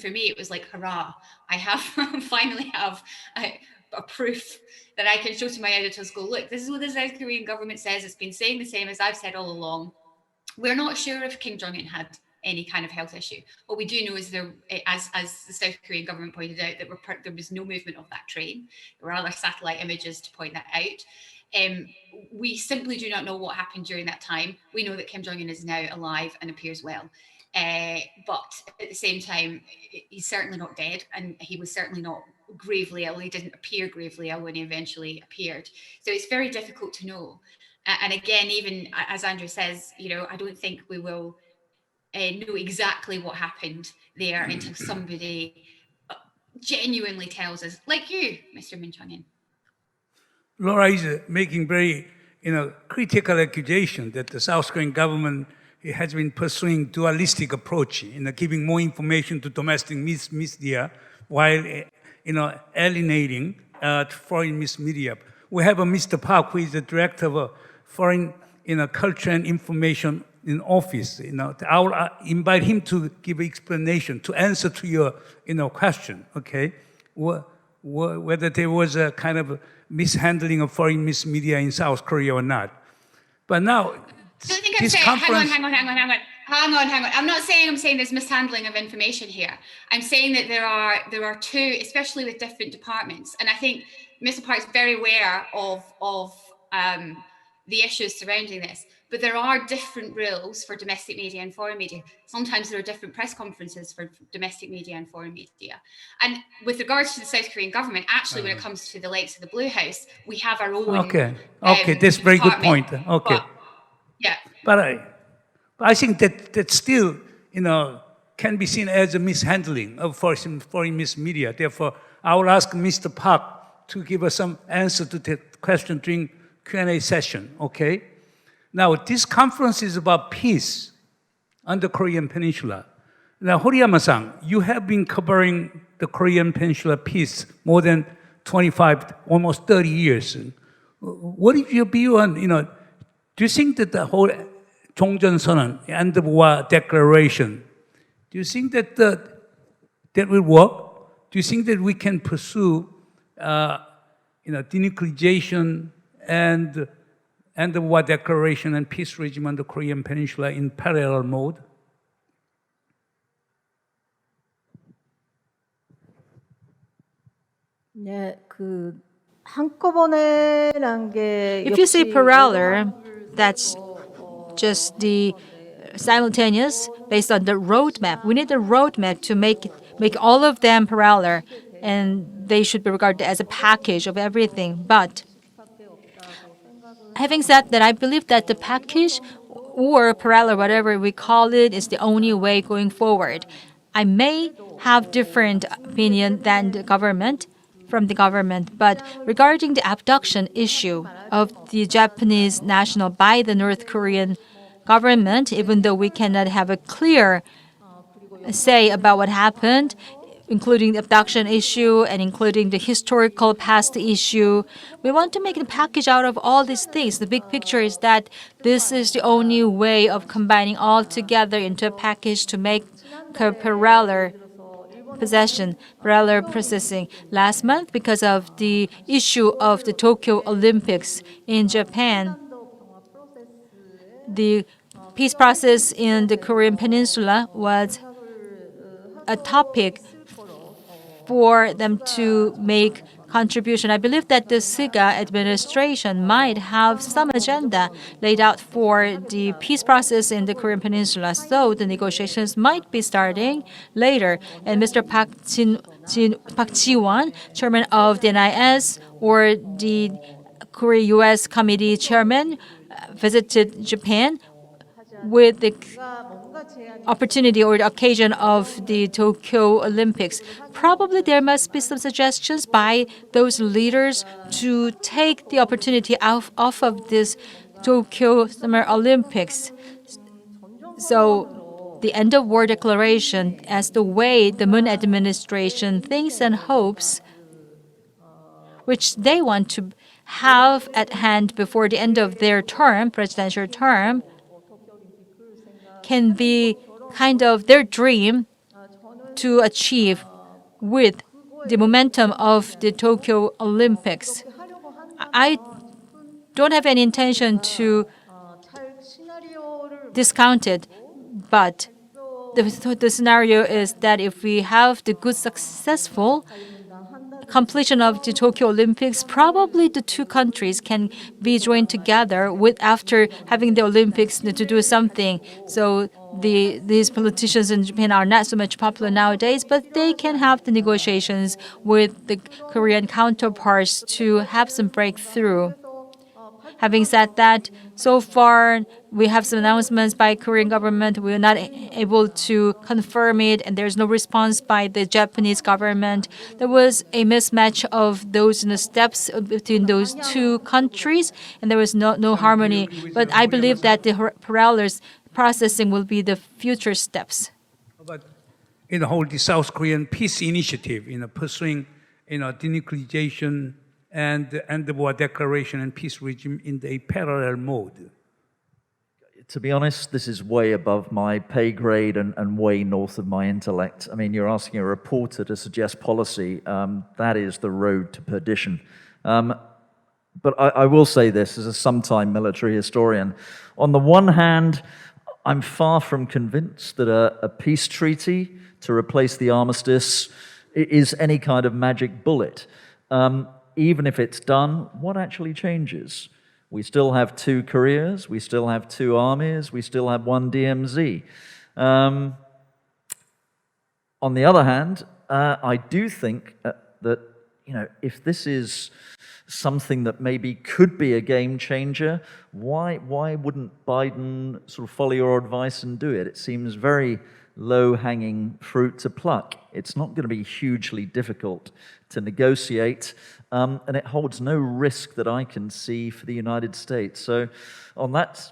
for me, it was like, hurrah, I have finally have a proof that I can show to my editors, go, look, this is what the South Korean government says. It's been saying the same as I've said all along. We're not sure if Kim Jong-un had any kind of health issue. What we do know is there, as the South Korean government pointed out, that there was no movement of that train. There were other satellite images to point that out. We simply do not know what happened during that time. We know that Kim Jong-un is now alive and appears well. But at the same time, he's certainly not dead, and he was certainly not gravely ill. He didn't appear gravely ill when he eventually appeared. So it's very difficult to know. And again, even as Andrew says, I don't think we will know exactly what happened there until somebody genuinely tells us, like you, Mr. Min Chung-in. Laura is making very, critical accusation that the South Korean government has been pursuing dualistic approach, giving more information to domestic media while, alienating foreign media. We have a Mr. Park, who is the director of foreign, culture and information in office. I will invite him to give explanation, to answer to your, question. Okay, whether there was a kind of mishandling of foreign media in South Korea or not. But now, this conference... Hang on. I'm saying there's mishandling of information here. I'm saying that there are two, especially with different departments. And I think Mr. Park's very aware of the issues surrounding this. But there are different rules for domestic media and foreign media. Sometimes there are different press conferences for domestic media and foreign media. And with regards to the South Korean government, actually, when it comes to the likes of the Blue House, we have our own. Okay, that's a very good point. Okay. But I think that still, can be seen as a mishandling of foreign media. Therefore, I will ask Mr. Park to give us some answer to that question during Q&A session. Okay. Now, this conference is about peace on the Korean Peninsula. Now, Horiyama-san, you have been covering the Korean Peninsula peace more than 25, almost 30 years. What is your view on, do you think that the whole 종전선언, end of war declaration, do you think that that will work? Do you think that we can pursue, denuclearization and end of war declaration and peace regime on the Korean Peninsula in parallel mode? 네, 한꺼번에란 게 If you say parallel, that's just the simultaneous based on the roadmap. We need a roadmap to make all of them parallel, and they should be regarded as a package of everything. But having said that, I believe that the package or parallel, whatever we call it, is the only way going forward. I may have different opinion than the government, but regarding the abduction issue of the Japanese national by the North Korean government, even though we cannot have a clear say about what happened, including the abduction issue and including the historical past issue, we want to make a package out of all these things. The big picture is that this is the only way of combining all together into a package to make a parallel processing. Last month, because of the issue of the Tokyo Olympics in Japan, the peace process in the Korean Peninsula was a topic for them to make contribution. I believe that the Suga administration might have some agenda laid out for the peace process in the Korean Peninsula, so the negotiations might be starting later. And Mr. Park Ji-won, chairman of the NIS, or the Korea-U.S. Committee chairman, visited Japan with the opportunity or the occasion of the Tokyo Olympics. Probably there must be some suggestions by those leaders to take the opportunity off of this Tokyo Summer Olympics. So the end of war declaration as the way the Moon administration thinks and hopes, which they want to have at hand before the end of their term, presidential term, can be kind of their dream to achieve with the momentum of the Tokyo Olympics. I don't have any intention to discount it, but the scenario is that if we have the good, successful completion of the Tokyo Olympics, probably the two countries can be joined together with after having the Olympics to do something. So these politicians in Japan are not so much popular nowadays, but they can have the negotiations with the Korean counterparts to have some breakthrough. Having said that, so far we have some announcements by Korean government. We are not able to confirm it, and there's no response by the Japanese government. There was a mismatch of those steps between those two countries, and there was no harmony. But I believe that the parallel processing will be the future steps. But in the whole the South Korean peace initiative, pursuing denuclearization and the war declaration and peace regime in a parallel mode. To be honest, this is way above my pay grade and way north of my intellect. I mean, you're asking a reporter to suggest policy. That is the road to perdition. But I will say this as a sometime military historian. On the one hand, I'm far from convinced that a peace treaty to replace the armistice is any kind of magic bullet. Even if it's done, what actually changes? We still have two Koreas, we still have two armies, we still have one DMZ. On the other hand, I do think that if this is something that maybe could be a game changer, why wouldn't Biden sort of follow your advice and do it? It seems very low-hanging fruit to pluck. It's not going to be hugely difficult to negotiate, and it holds no risk that I can see for the United States. So on that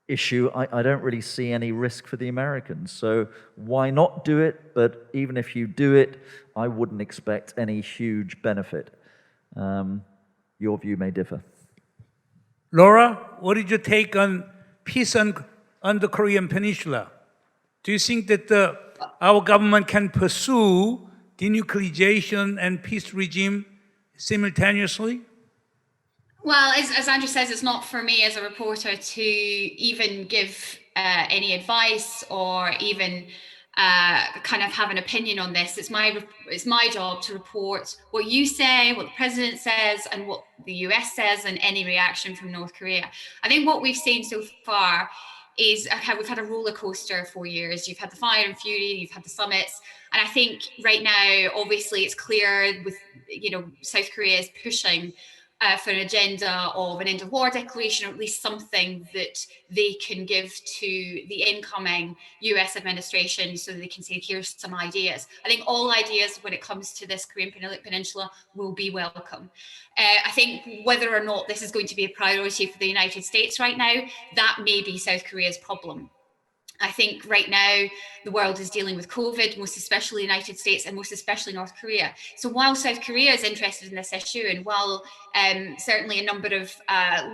issue, I don't really see any risk for the Americans. So why not do it? But even if you do it, I wouldn't expect any huge benefit. Your view may differ. Laura, what is your take on peace on the Korean Peninsula? Do you think that our government can pursue denuclearization and peace regime simultaneously? Well, as Andrew says, it's not for me as a reporter to even give any advice or even kind of have an opinion on this. It's my job to report what you say, what the president says, and what the US says, and any reaction from North Korea. I think what we've seen so far is, okay, we've had a roller coaster 4 years. You've had the fire and fury, you've had the summits. And I think right now, obviously, it's clear with, South Korea is pushing for an agenda of an end of war declaration, or at least something that they can give to the incoming US administration so that they can say, here's some ideas. I think all ideas when it comes to this Korean Peninsula will be welcome. I think whether or not this is going to be a priority for the United States right now, that may be South Korea's problem. I think right now the world is dealing with COVID, most especially the United States and most especially North Korea. So while South Korea is interested in this issue, and while certainly a number of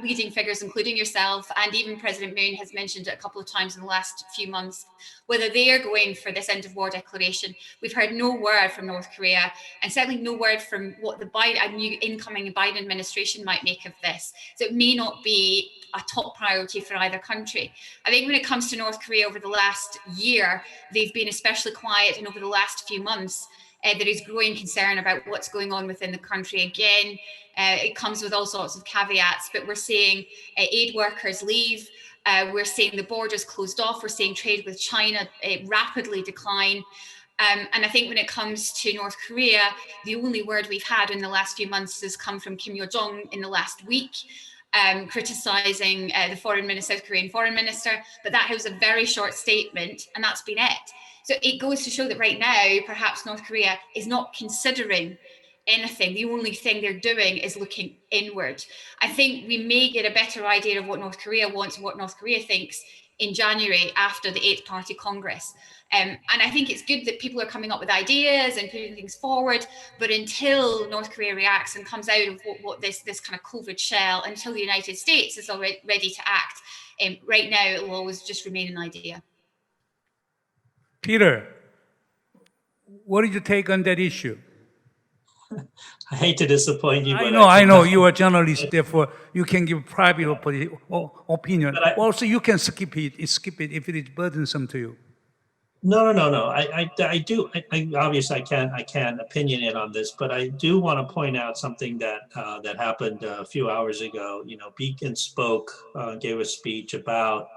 leading figures, including yourself and even President Moon has mentioned it a couple of times in the last few months, whether they are going for this end of war declaration, we've heard no word from North Korea, and certainly no word from what a new incoming Biden administration might make of this. So it may not be a top priority for either country. I think when it comes to North Korea over the last year, they've been especially quiet, and over the last few months, there is growing concern about what's going on within the country. Again, it comes with all sorts of caveats, but we're seeing aid workers leave. We're seeing the borders closed off. We're seeing trade with China rapidly decline. And I think when it comes to North Korea, the only word we've had in the last few months has come from Kim Yo-jong in the last week, criticizing the South Korean foreign minister, but that was a very short statement, and that's been it. So it goes to show that right now, perhaps North Korea is not considering anything. The only thing they're doing is looking inward. I think we may get a better idea of what North Korea wants and what North Korea thinks in January after the 8th Party Congress. And I think it's good that people are coming up with ideas and putting things forward, but until North Korea reacts and comes out of what this kind of COVID shell, until the United States is already ready to act, right now it will always just remain an idea. Peter, what did you take on that issue? I hate to disappoint you, but I know. You are a journalist, therefore you can give private opinion. But also, you can skip it if it is burdensome to you. No. I do. Obviously, I can opinionate on this, but I do want to point out something that happened a few hours ago. Bicker gave a speech about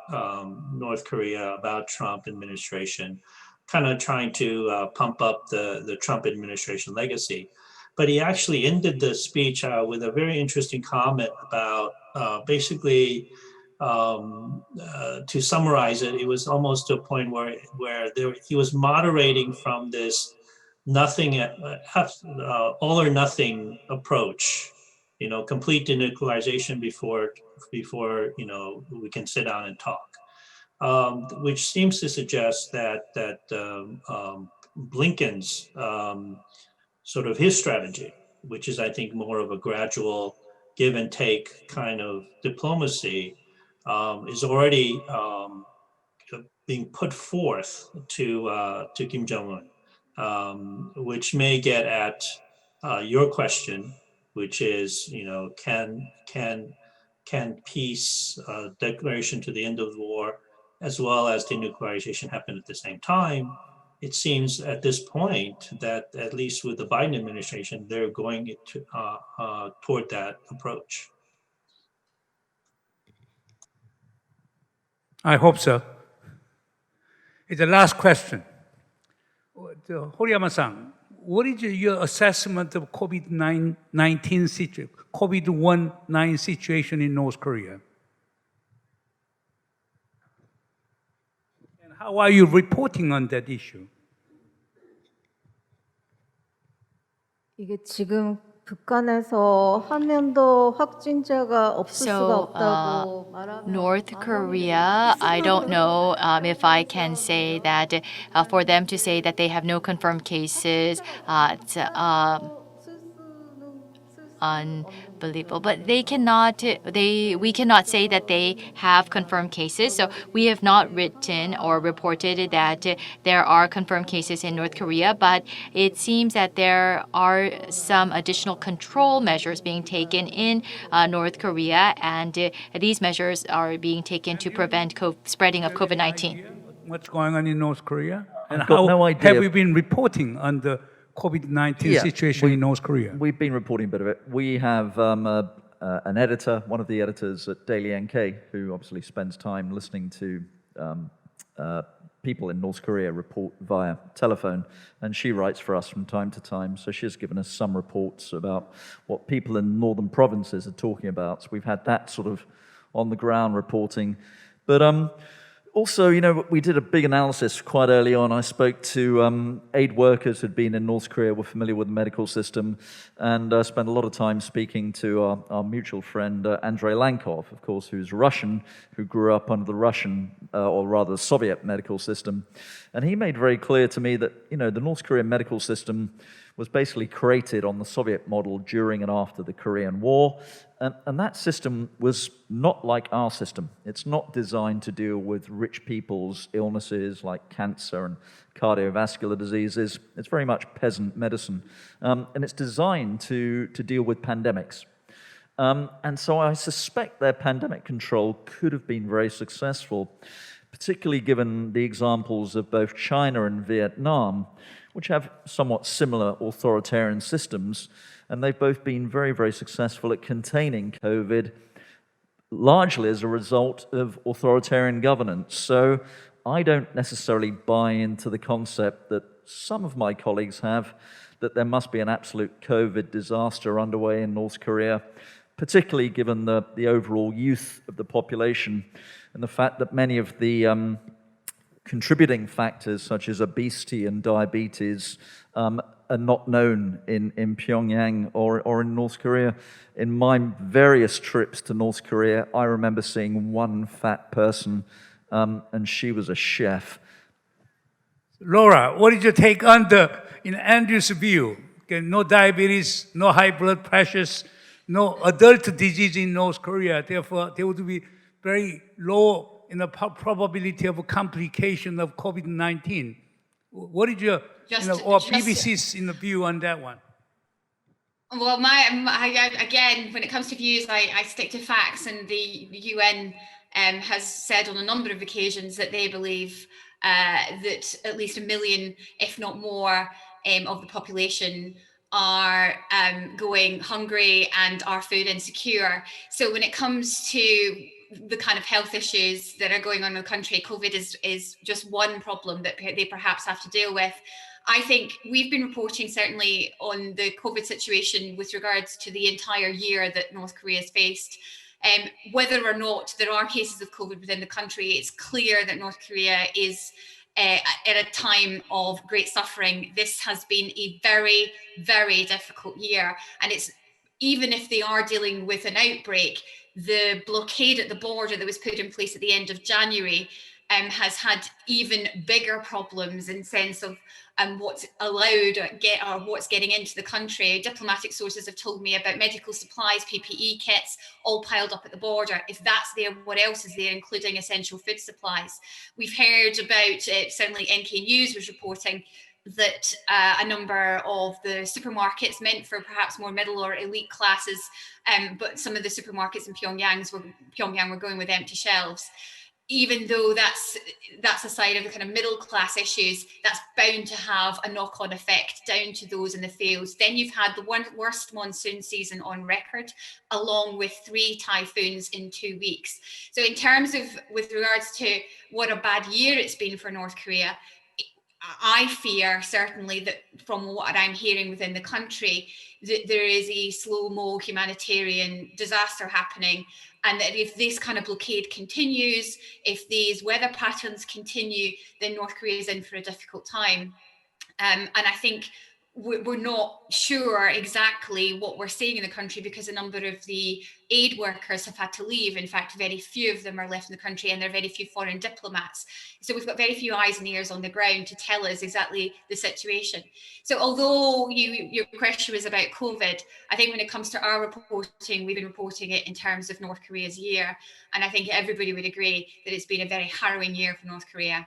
North Korea, about Trump administration, kind of trying to pump up the Trump administration legacy. But he actually ended the speech with a very interesting comment about basically. To summarize it, it was almost to a point where he was moderating from this all or nothing approach, complete denuclearization before we can sit down and talk, which seems to suggest that Blinken's sort of his strategy, which is I think more of a gradual give and take kind of diplomacy, is already being put forth to Kim Jong-un, which may get at your question, which is, can peace declaration to the end of the war, as well as denuclearization, happen at the same time? It seems at this point that, at least with the Biden administration, they're going toward that approach. I hope so. It's the last question. Horiyama-san, what is your assessment of COVID-19 situation in North Korea? And how are you reporting on that issue? 이게 지금 북한에서 한 명도 확진자가 없을 수가 없다고 말하면 North Korea, I don't know if I can say that for them to say that they have no confirmed cases, it's unbelievable. But we cannot say that they have confirmed cases. So we have not written or reported that there are confirmed cases in North Korea, but it seems that there are some additional control measures being taken in North Korea, and these measures are being taken to prevent spreading of COVID-19. What's going on in North Korea? And I've got how no idea. have we been reporting on the COVID-19 situation in North Korea? We've been reporting a bit of it. We have an editor, one of the editors at Daily NK, who obviously spends time listening to people in North Korea report via telephone, and she writes for us from time to time. So she has given us some reports about what people in northern provinces are talking about. So we've had that sort of on the ground reporting. But also, you know, we did a big analysis quite early on. I spoke to aid workers who'd been in North Korea, were familiar with the medical system, and spent a lot of time speaking to our mutual friend, Andrei Lankov, of course, who's Russian, who grew up under the Russian, or rather Soviet medical system. And he made very clear to me that, you know, the North Korean medical system was basically created on the Soviet model during and after the Korean War. And that system was not like our system. It's not designed to deal with rich people's illnesses like cancer and cardiovascular diseases. It's very much peasant medicine. And it's designed to deal with pandemics. And so I suspect their pandemic control could have been very successful, particularly given the examples of both China and Vietnam, which have somewhat similar authoritarian systems, and they've both been very, very successful at containing COVID, largely as a result of authoritarian governance. So I don't necessarily buy into the concept that some of my colleagues have, that there must be an absolute COVID disaster underway in North Korea, particularly given the overall youth of the population and the fact that many of the contributing factors such as obesity and diabetes are not known in Pyongyang or in North Korea. In my various trips to North Korea, I remember seeing one fat person, and she was a chef. Laura, what is your take on in Andrew's view? Okay, no diabetes, no high blood pressures, no adult disease in North Korea. Therefore, there would be very low in the probability of a complication of COVID-19. What is your, or BBC's view on that one? Well, again, when it comes to views, I stick to facts, and the UN has said on a number of occasions that they believe that at least 1 million, if not more, of the population are going hungry and are food insecure. So when it comes to the kind of health issues that are going on in the country, COVID is just one problem that they perhaps have to deal with. I think we've been reporting certainly on the COVID situation with regards to the entire year that North Korea has faced. Whether or not there are cases of COVID within the country, it's clear that North Korea is at a time of great suffering. This has been a very, very difficult year. And it's, even if they are dealing with an outbreak, the blockade at the border that was put in place at the end of January has had even bigger problems in sense of what's allowed or what's getting into the country. Diplomatic sources have told me about medical supplies, PPE kits, all piled up at the border. If that's there, what else is there, including essential food supplies? We've heard about, certainly NK News was reporting that a number of the supermarkets meant for perhaps more middle or elite classes, but some of the supermarkets in Pyongyang were going with empty shelves. Even though that's a side of the kind of middle class issues, that's bound to have a knock-on effect down to those in the fields. Then you've had the worst monsoon season on record, along with 3 typhoons in 2 weeks. So in terms of, with regards to what a bad year it's been for North Korea, I fear certainly that from what I'm hearing within the country, that there is a slow-mo humanitarian disaster happening, and that if this kind of blockade continues, if these weather patterns continue, then North Korea is in for a difficult time. And I think we're not sure exactly what we're seeing in the country because a number of the aid workers have had to leave. In fact, very few of them are left in the country, and there are very few foreign diplomats. So we've got very few eyes and ears on the ground to tell us exactly the situation. So although your question was about COVID, I think when it comes to our reporting, we've been reporting it in terms of North Korea's year. And I think everybody would agree that it's been a very harrowing year for North Korea.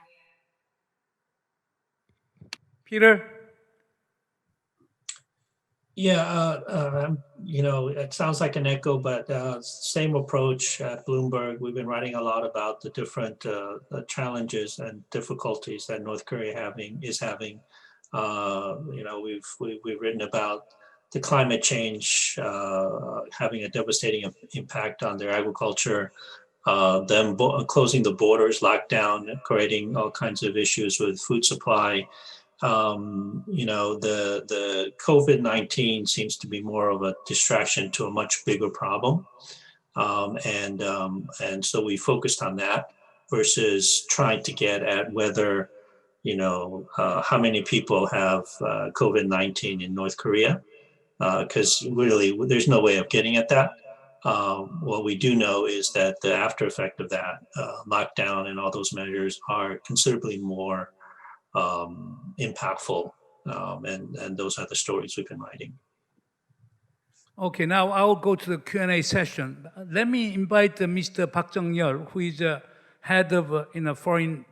Peter? Yeah, it sounds like an echo, but same approach at Bloomberg. We've been writing a lot about the different challenges and difficulties that North Korea is having. We've written about the climate change having a devastating impact on their agriculture, them closing the borders, lockdown, creating all kinds of issues with food supply. The COVID-19 seems to be more of a distraction to a much bigger problem. And so we focused on that versus trying to get at whether, how many people have COVID-19 in North Korea, because really there's no way of getting at that. What we do know is that the after effect of that lockdown and all those measures are considerably more impactful, and those are the stories we've been writing. Okay, now I'll go to the Q&A session. Let me invite Mr. Park Jung-yeol, who is head of foreign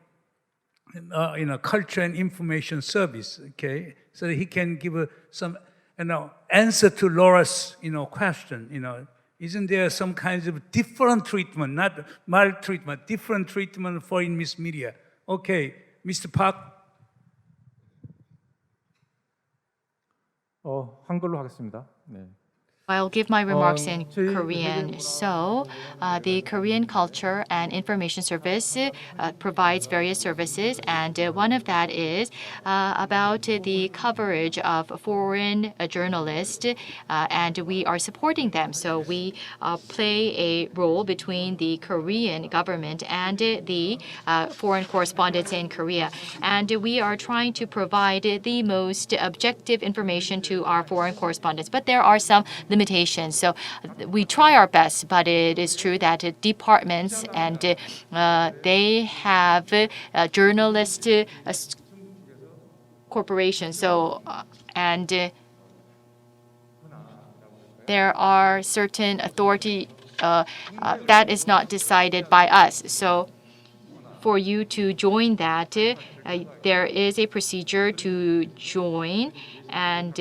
culture and information service. Okay, so he can give some answer to Laura's question. Isn't there some kinds of different treatment, not maltreatment, different treatment for in Miss Media? Okay, Mr. Park. 한글로 하겠습니다. 네. I'll give my remarks in Korean. So, the Korean Culture and Information Service provides various services, and one of that is about the coverage of foreign journalists, and we are supporting them. So we play a role between the Korean government and the foreign correspondents in Korea, and we are trying to provide the most objective information to our foreign correspondents. But there are some limitations. So we try our best, but it is true that departments and they have journalist corporations. So and there are certain authority that is not decided by us. So for you to join that, there is a procedure to join, and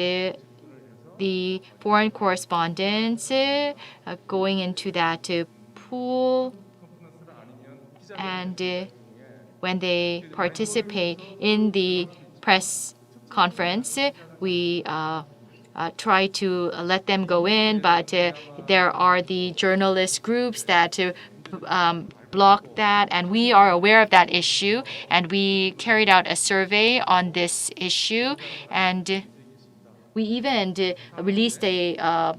the foreign correspondents going into that pool, and when they participate in the press conference, we try to let them go in, but there are the journalist groups that block that, and we are aware of that issue, and we carried out a survey on this issue, and we even released a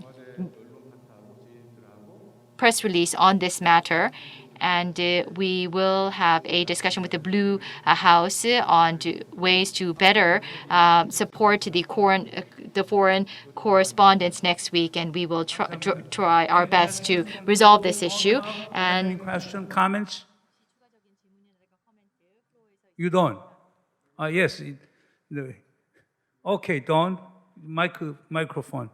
press release on this matter, and we will have a discussion with the Blue House on ways to better support the foreign correspondents next week, and we will try our best to resolve this issue. And any question, comments? You don't? Yes. Okay, Dawn. Microphone.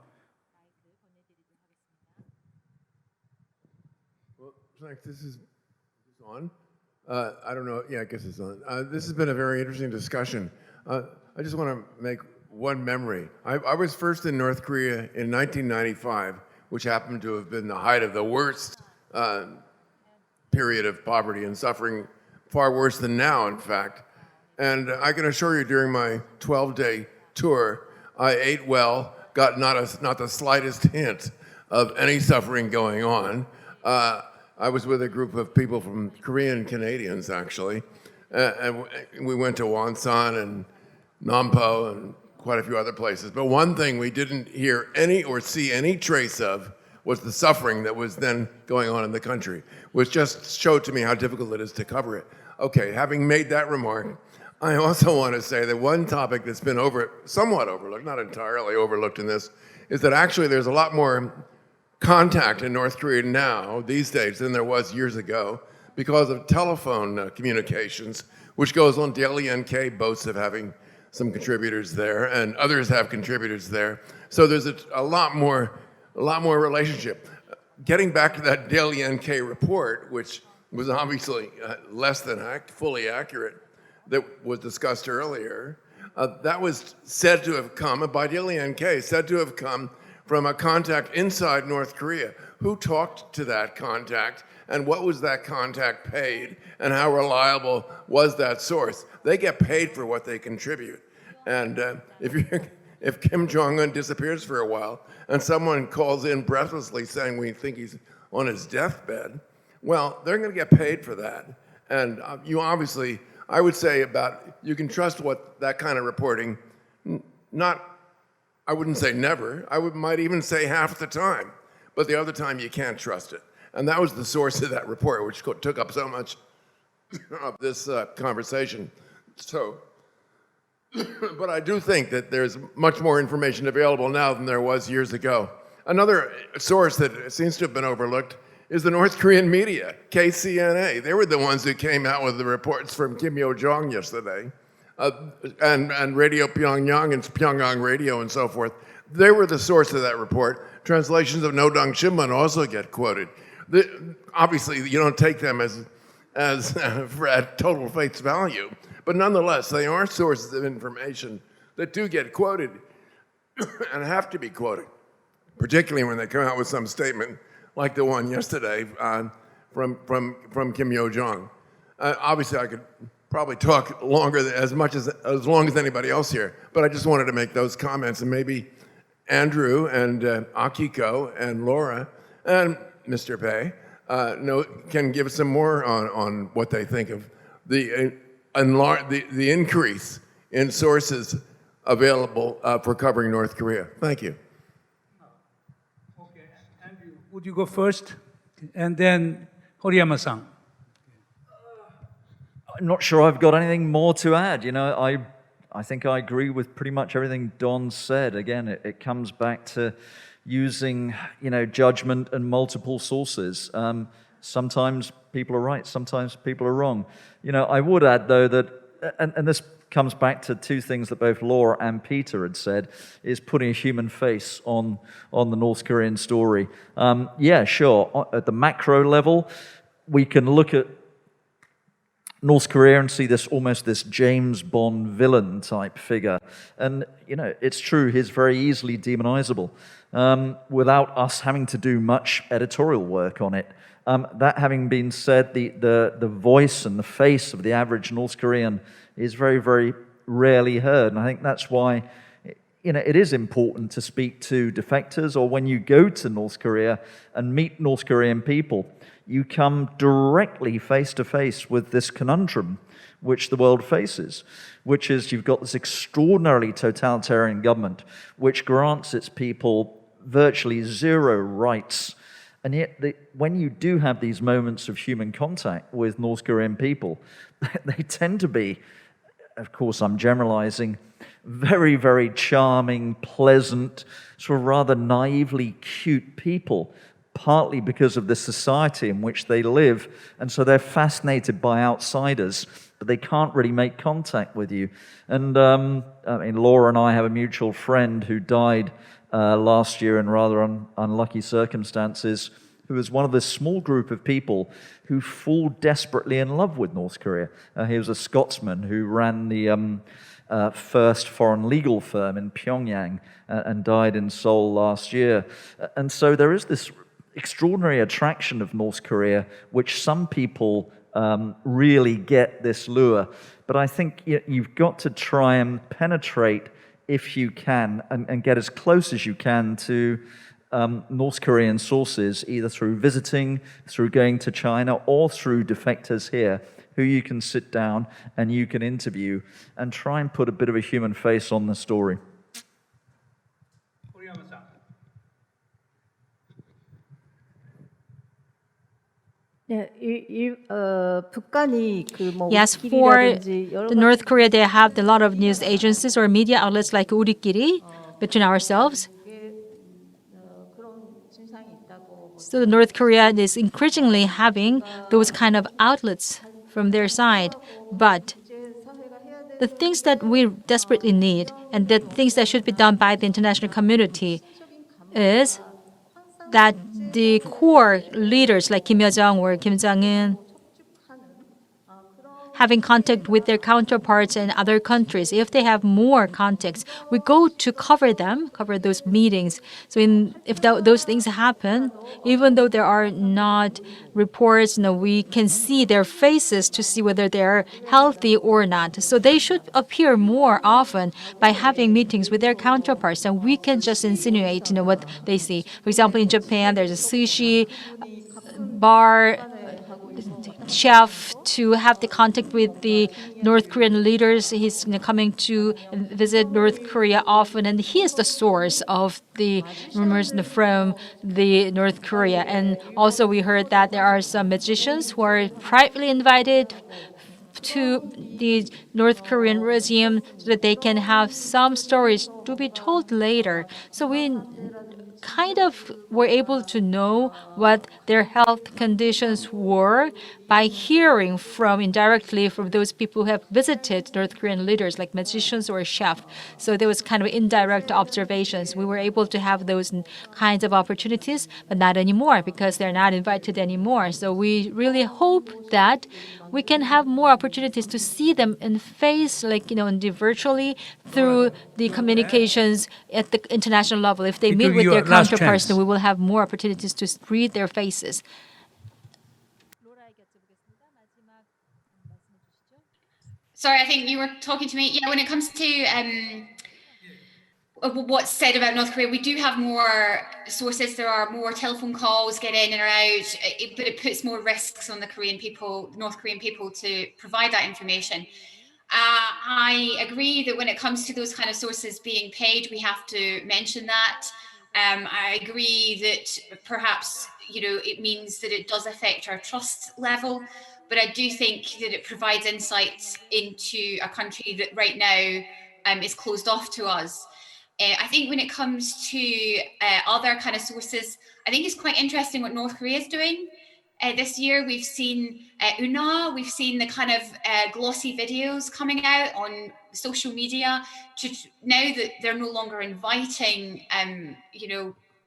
Well, thanks. This is on. I don't know. Yeah, I guess it's on. This has been a very interesting discussion. I just want to make one memory. I was first in North Korea in 1995, which happened to have been the height of the worst period of poverty and suffering, far worse than now, in fact. And I can assure you, during my 12-day tour, I ate well, got not the slightest hint of any suffering going on. I was with a group of people from Korean Canadians, actually, and we went to Wonsan and Nampo and quite a few other places. But one thing we didn't hear any or see any trace of was the suffering that was then going on in the country, which just showed to me how difficult it is to cover it. Okay, having made that remark, I also want to say that one topic that's been somewhat overlooked, not entirely overlooked in this, is that actually there's a lot more contact in North Korea now, these days, than there was years ago, because of telephone communications, which goes on. Daily NK boasts of having some contributors there, and others have contributors there. So there's a lot more relationship. Getting back to that Daily NK report, which was obviously less than fully accurate, that was discussed earlier, that was said to have come, by Daily NK, said to have come from a contact inside North Korea. Who talked to that contact, and what was that contact paid, and how reliable was that source? They get paid for what they contribute. And if if Kim Jong-un disappears for a while and someone calls in breathlessly saying we think he's on his deathbed, well, they're going to get paid for that. And you obviously, I would say you can trust what that kind of reporting, I wouldn't say never, might even say half the time, but the other time you can't trust it. And that was the source of that report, which took up so much of this conversation. So, but I do think that there's much more information available now than there was years ago. Another source that seems to have been overlooked is the North Korean media, KCNA. They were the ones who came out with the reports from Kim Yo-jong yesterday, and Radio Pyongyang and Pyongyang Radio and so forth. They were the source of that report. Translations of Nodang Shinmun also get quoted. Obviously, you don't take them as at total face value, but nonetheless, they are sources of information that do get quoted and have to be quoted, particularly when they come out with some statement like the one yesterday from Kim Yo-jong. Obviously, I could probably talk as long as anybody else here, but I just wanted to make those comments, and maybe Andrew and Akiko and Laura and Mr. Pei can give some more on what they think of the increase in sources available for covering North Korea. Thank you. Okay, Andrew, would you go first? And then Horiyama-san. I'm not sure I've got anything more to add. I think I agree with pretty much everything Don said. Again, it comes back to using, judgment and multiple sources. Sometimes people are right, sometimes people are wrong. I would add, though, that, and this comes back to two things that both Laura and Peter had said, is putting a human face on the North Korean story. Yeah, sure, at the macro level, we can look at North Korea and see almost this James Bond villain type figure. And, it's true, he's very easily demonizable without us having to do much editorial work on it. That having been said, the voice and the face of the average North Korean is very, very rarely heard. And I think that's why, it is important to speak to defectors, or when you go to North Korea and meet North Korean people, you come directly face to face with this conundrum which the world faces, which is you've got this extraordinarily totalitarian government which grants its people virtually zero rights. And yet, when you do have these moments of human contact with North Korean people, they tend to be, of course I'm generalizing, very, very charming, pleasant, sort of rather naively cute people, partly because of the society in which they live. And so they're fascinated by outsiders, but they can't really make contact with you. And Laura and I have a mutual friend who died last year in rather unlucky circumstances, who was one of this small group of people who fall desperately in love with North Korea. He was a Scotsman who ran the first foreign legal firm in Pyongyang and died in Seoul last year. And so there is this extraordinary attraction of North Korea, which some people really get this lure. But I think you've got to try and penetrate, if you can, and get as close as you can to North Korean sources, either through visiting, through going to China, or through defectors here, who you can sit down and you can interview and try and put a bit of a human face on the story. Yes, for the North Korea, they have a lot of news agencies or media outlets like 우리끼리, between ourselves. So North Korea is increasingly having those kind of outlets from their side. But the things that we desperately need, and the things that should be done by the international community, is that the core leaders like Kim Yo-jong or Kim Chung-in having contact with their counterparts in other countries. If they have more contacts, we go to cover those meetings. So if those things happen, even though there are not reports, we can see their faces to see whether they're healthy or not. So they should appear more often by having meetings with their counterparts, and we can just insinuate, what they see. For example, in Japan, there's a sushi bar chef to have the contact with the North Korean leaders. He's coming to visit North Korea often, and he is the source of the rumors from the North Korea. And also we heard that there are some magicians who are privately invited to the North Korean regime so that they can have some stories to be told later. So we kind of were able to know what their health conditions were by hearing indirectly from those people who have visited North Korean leaders, like magicians or chefs. So there was kind of indirect observations. We were able to have those kinds of opportunities, but not anymore because they're not invited anymore. So we really hope that we can have more opportunities to see them in face, virtually through the communications at the international level. If they meet with their counterparts, then we will have more opportunities to read their faces. Sorry, I think you were talking to me. Yeah, when it comes to what's said about North Korea, we do have more sources. There are more telephone calls get in and out, but it puts more risks on the North Korean people to provide that information. I agree that when it comes to those kind of sources being paid, we have to mention that. I agree that perhaps, it means that it does affect our trust level, but I do think that it provides insights into a country that right now is closed off to us. I think when it comes to other kind of sources, I think it's quite interesting what North Korea is doing. This year, we've seen Una, we've seen the kind of glossy videos coming out on social media. Now that they're no longer inviting,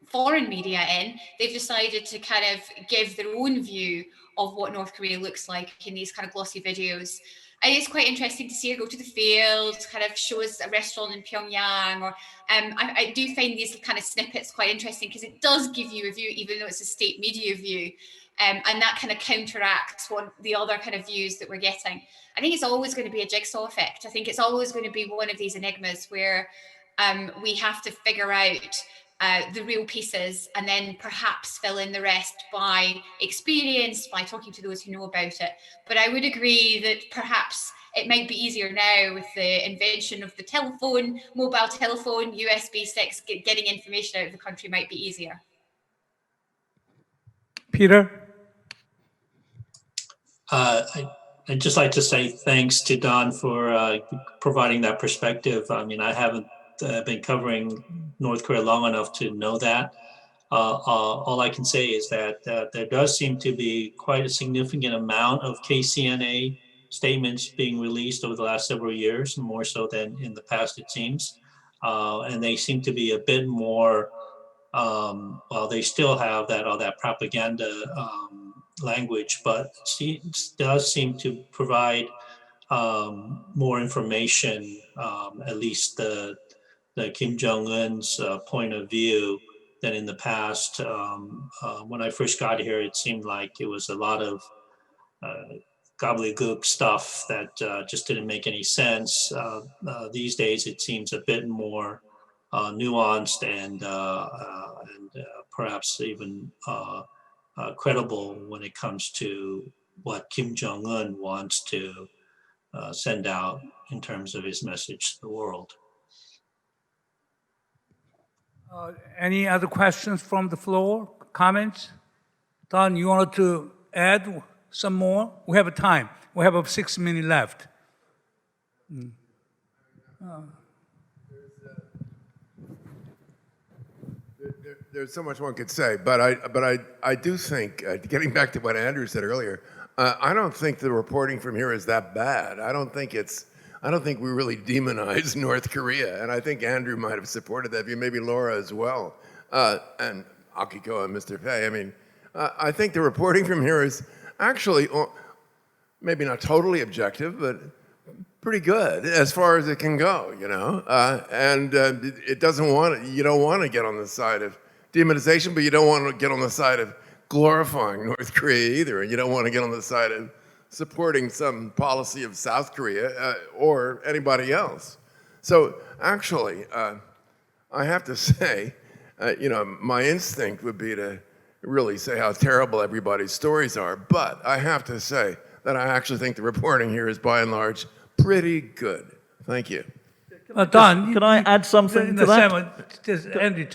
foreign media in, they've decided to kind of give their own view of what North Korea looks like in these kind of glossy videos. And it's quite interesting to see her go to the fields, kind of show us a restaurant in Pyongyang, or I do find these kind of snippets quite interesting because it does give you a view, even though it's a state media view. And that kind of counteracts the other kind of views that we're getting. I think it's always going to be a jigsaw effect. I think it's always going to be one of these enigmas where we have to figure out the real pieces and then perhaps fill in the rest by experience, by talking to those who know about it. But I would agree that perhaps it might be easier now with the invention of the telephone, mobile telephone, USB sticks, getting information out of the country might be easier. Peter? I'd just like to say thanks to Don for providing that perspective. I mean, I haven't been covering North Korea long enough to know that. All I can say is that there does seem to be quite a significant amount of KCNA statements being released over the last several years, more so than in the past, it seems. And they seem to be a bit more, well, they still have that propaganda language, but it does seem to provide more information, at least the Kim Jong-un's point of view than in the past. When I first got here, it seemed like it was a lot of gobbledygook stuff that just didn't make any sense. These days, it seems a bit more nuanced and perhaps even credible when it comes to what Kim Jong-un wants to send out in terms of his message to the world. Any other questions from the floor? Comments? Don, you wanted to add some more? We have a time. We have 6 minutes left. There's so much one could say, but I do think, getting back to what Andrew said earlier, I don't think the reporting from here is that bad. I don't think we really demonize North Korea, and I think Andrew might have supported that view, maybe Laura as well, and Akiko and Mr. Pei. I mean, I think the reporting from here is actually maybe not totally objective, but pretty good as far as it can go, you know. It doesn't want you don't want to get on the side of demonization, but you don't want to get on the side of glorifying North Korea either, and you don't want to get on the side of supporting some policy of South Korea or anybody else. So actually, I have to say, you know, my instinct would be to really say how terrible everybody's stories are, but I have to say that I actually think the reporting here is by and large pretty good. Thank you. Don, can I add something to that? Simon, Andy,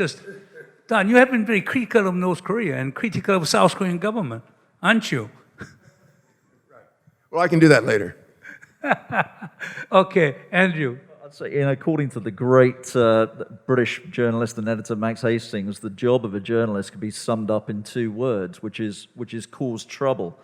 Don, you have been very critical of North Korea and critical of South Korean government, aren't you? Well, I can do that later. Okay, Andrew. I'd say, you know, according to the great British journalist and editor Max Hastings, the job of a journalist can be summed up in 2 words, which is cause trouble.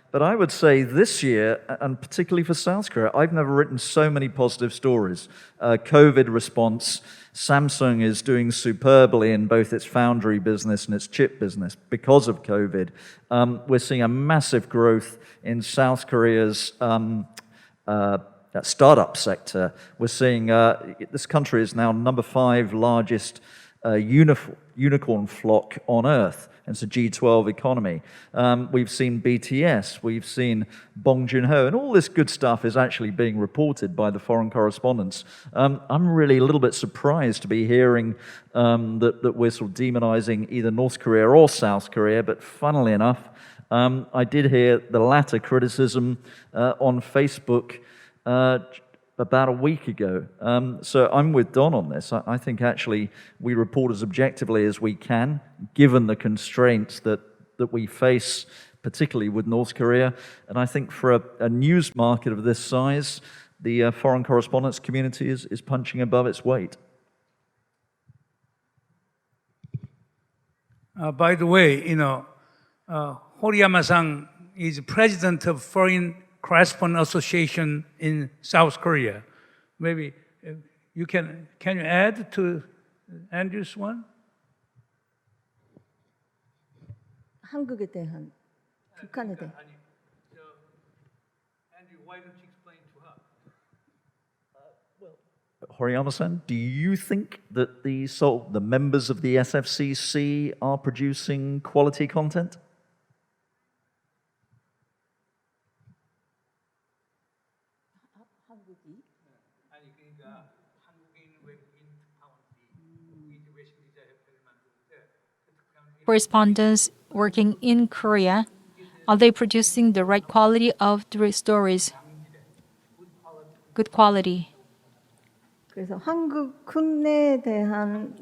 But I would say this year, and particularly for South Korea, I've never written so many positive stories. COVID response, Samsung is doing superbly in both its foundry business and its chip business because of COVID. We're seeing a massive growth in South Korea's startup sector. We're seeing this country is now number 5 largest unicorn flock on Earth. It's a G12 economy. We've seen BTS, we've seen Bong Joon-ho, and all this good stuff is actually being reported by the foreign correspondents. I'm really a little bit surprised to be hearing that we're sort of demonizing either North Korea or South Korea, but funnily enough, I did hear the latter criticism on Facebook about a week ago. So I'm with Don on this. I think actually we report as objectively as we can, given the constraints that we face, particularly with North Korea. And I think for a news market of this size, the foreign correspondence community is punching above its weight. By the way, you know, Horiyama-san is president of Foreign Correspondent Association in South Korea. Maybe you can you add to Andrew's one? 한국에 대한 북한에 대한 Andrew, why don't you explain to her? Horiyama-san, do you think that the members of the SFCC are producing quality content? Correspondents working in Korea, are they producing the right quality of the stories? Good quality. 그래서 한국 국내에 대한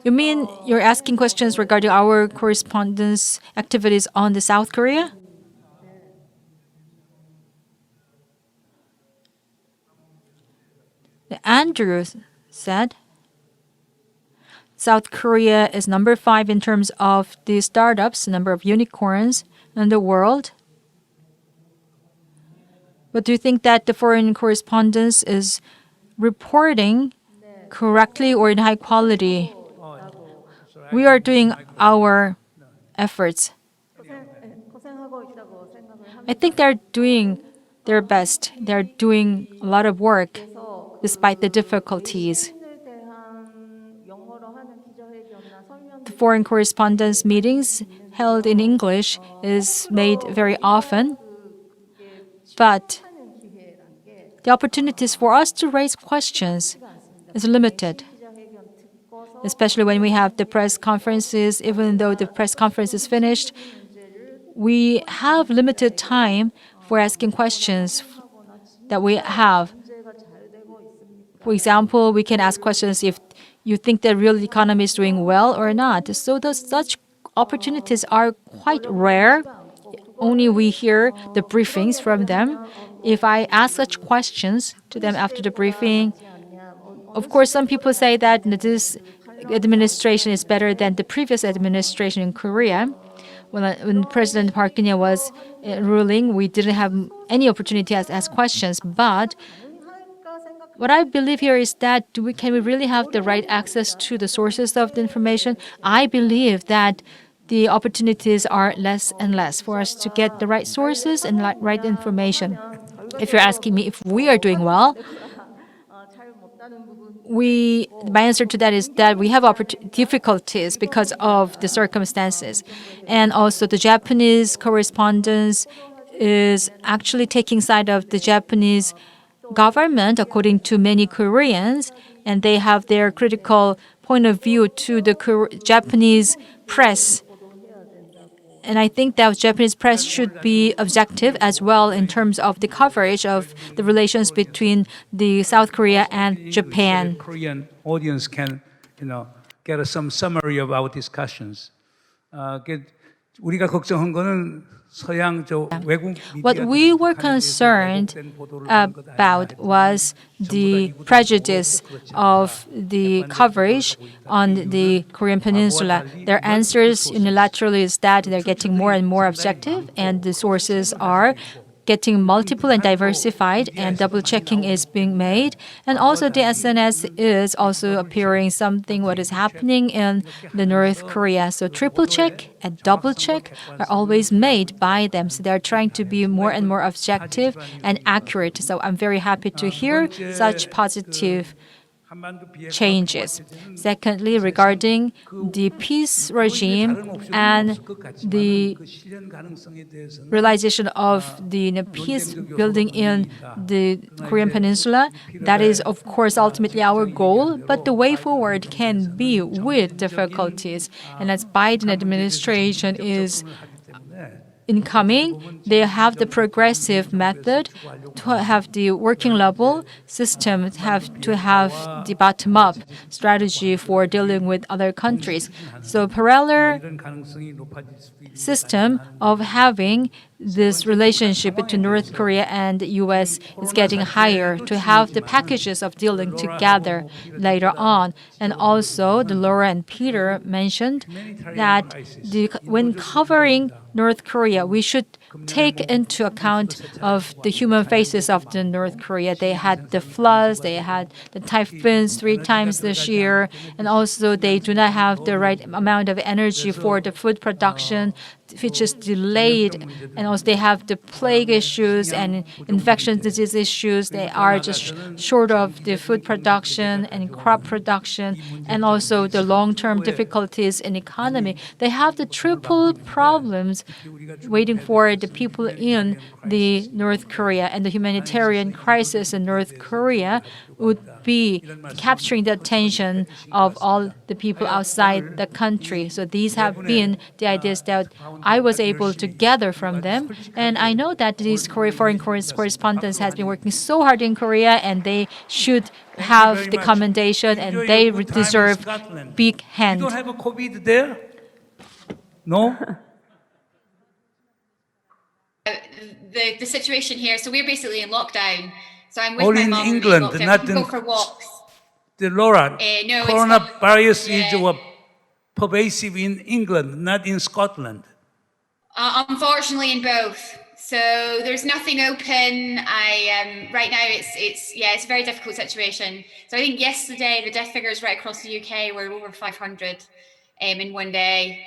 You mean you're asking questions regarding our correspondence activities on the South Korea? Andrew said South Korea is number 5 in terms of the startups, number of unicorns in the world. But do you think that the foreign correspondence is reporting correctly or in high quality? We are doing our efforts. I think they're doing their best. They're doing a lot of work despite the difficulties. The foreign correspondence meetings held in English is made very often, but the opportunities for us to raise questions is limited, especially when we have the press conferences. Even though the press conference is finished, we have limited time for asking questions that we have. For example, we can ask questions if you think the real economy is doing well or not. So such opportunities are quite rare. Only we hear the briefings from them. If I ask such questions to them after the briefing, of course, some people say that this administration is better than the previous administration in Korea. When President Park Geun-hye was ruling, we didn't have any opportunity to ask questions. But what I believe here is that can we really have the right access to the sources of the information? I believe that the opportunities are less and less for us to get the right sources and right information. If you're asking me if we are doing well, my answer to that is that we have difficulties because of the circumstances. And also the Japanese correspondence is actually taking side of the Japanese government, according to many Koreans, and they have their critical point of view to the Japanese press. And I think that Japanese press should be objective as well in terms of the coverage of the relations between the South Korea and Japan. Korean audience can, get some summary of our discussions. 우리가 걱정한 거는 서양 외국 What we were concerned about was the prejudice of the coverage on the Korean Peninsula. Their answers unilaterally is that they're getting more and more objective, and the sources are getting multiple and diversified, and double checking is being made. And also the SNS is also appearing something what is happening in the North Korea. So triple check and double check are always made by them. So they're trying to be more and more objective and accurate. So I'm very happy to hear such positive changes. Secondly, regarding the peace regime and the realization of the peace building in the Korean Peninsula, that is, of course, ultimately our goal, but the way forward can be with difficulties. And as Biden administration is incoming, they have the progressive method to have the working level system, to have the bottom-up strategy for dealing with other countries. So parallel system of having this relationship between North Korea and the U.S. is getting higher to have the packages of dealing together later on. And also, Laura and Peter mentioned that when covering North Korea, we should take into account of the human faces of the North Korea. They had the floods, they had the typhoons 3 times this year, and also they do not have the right amount of energy for the food production, which is delayed, and also they have the plague issues and infectious disease issues. They are just short of the food production and crop production, and also the long-term difficulties in economy. They have the triple problems waiting for the people in the North Korea, and the humanitarian crisis in North Korea would be capturing the attention of all the people outside the country. So these have been the ideas that I was able to gather from them. And I know that these foreign correspondents has been working so hard in Korea, and they should have the commendation, and they deserve big hand. You don't have a COVID there? No? The situation here, so we're basically in lockdown. So I'm with All my in mum. England, we not go in for walks. Laura, No, it's not. coronavirus Yeah. is pervasive in England, not in Scotland. Unfortunately, in both. So there's nothing open. Right now it's a very difficult situation. So I think yesterday the death figures right across the UK were over 500 in one day.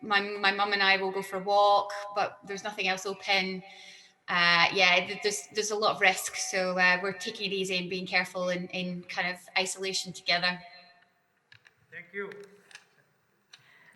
My mum and I will go for a walk, but there's nothing else open. There's a lot of risk, so we're taking it easy and being careful in kind of isolation together. Thank you.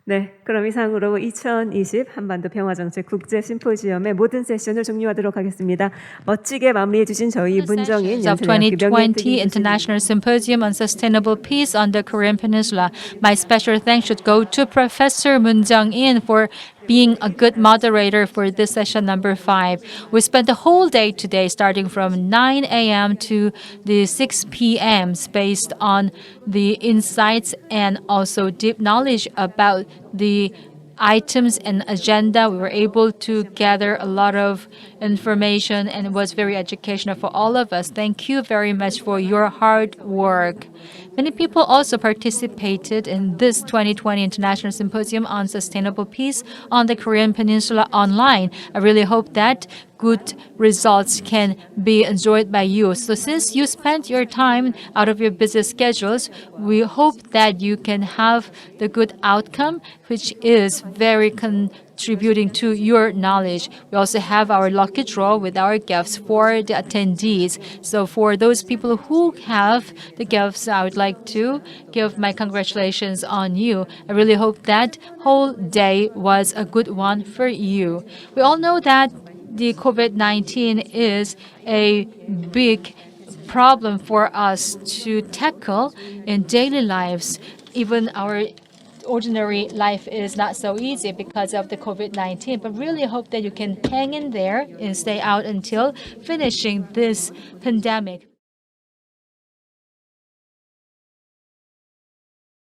네, 그럼 이상으로 2020 한반도 평화정책 국제 심포지엄의 모든 세션을 종료하도록 하겠습니다. 멋지게 마무리해 주신 저희 문정인 of 2020 International Symposium on Sustainable Peace on the Korean Peninsula. My special thanks should go to Professor Moon Chung-in for being a good moderator for this session number 5. We spent the whole day today, starting from 9 a.m. to the 6 p.m. based on the insights and also deep knowledge about the items and agenda. We were able to gather a lot of information, and it was very educational for all of us. Thank you very much for your hard work. Many people also participated in this 2020 International Symposium on Sustainable Peace on the Korean Peninsula online. I really hope that good results can be enjoyed by you. So since you spent your time out of your busy schedules, we hope that you can have the good outcome, which is very contributing to your knowledge. We also have our lucky draw with our gifts for the attendees. So for those people who have the gifts, I would like to give my congratulations on you. I really hope that whole day was a good one for you. We all know that the COVID-19 is a big problem for us to tackle in daily lives. Even our ordinary life is not so easy because of the COVID-19, but really hope that you can hang in there and stay out until finishing this pandemic.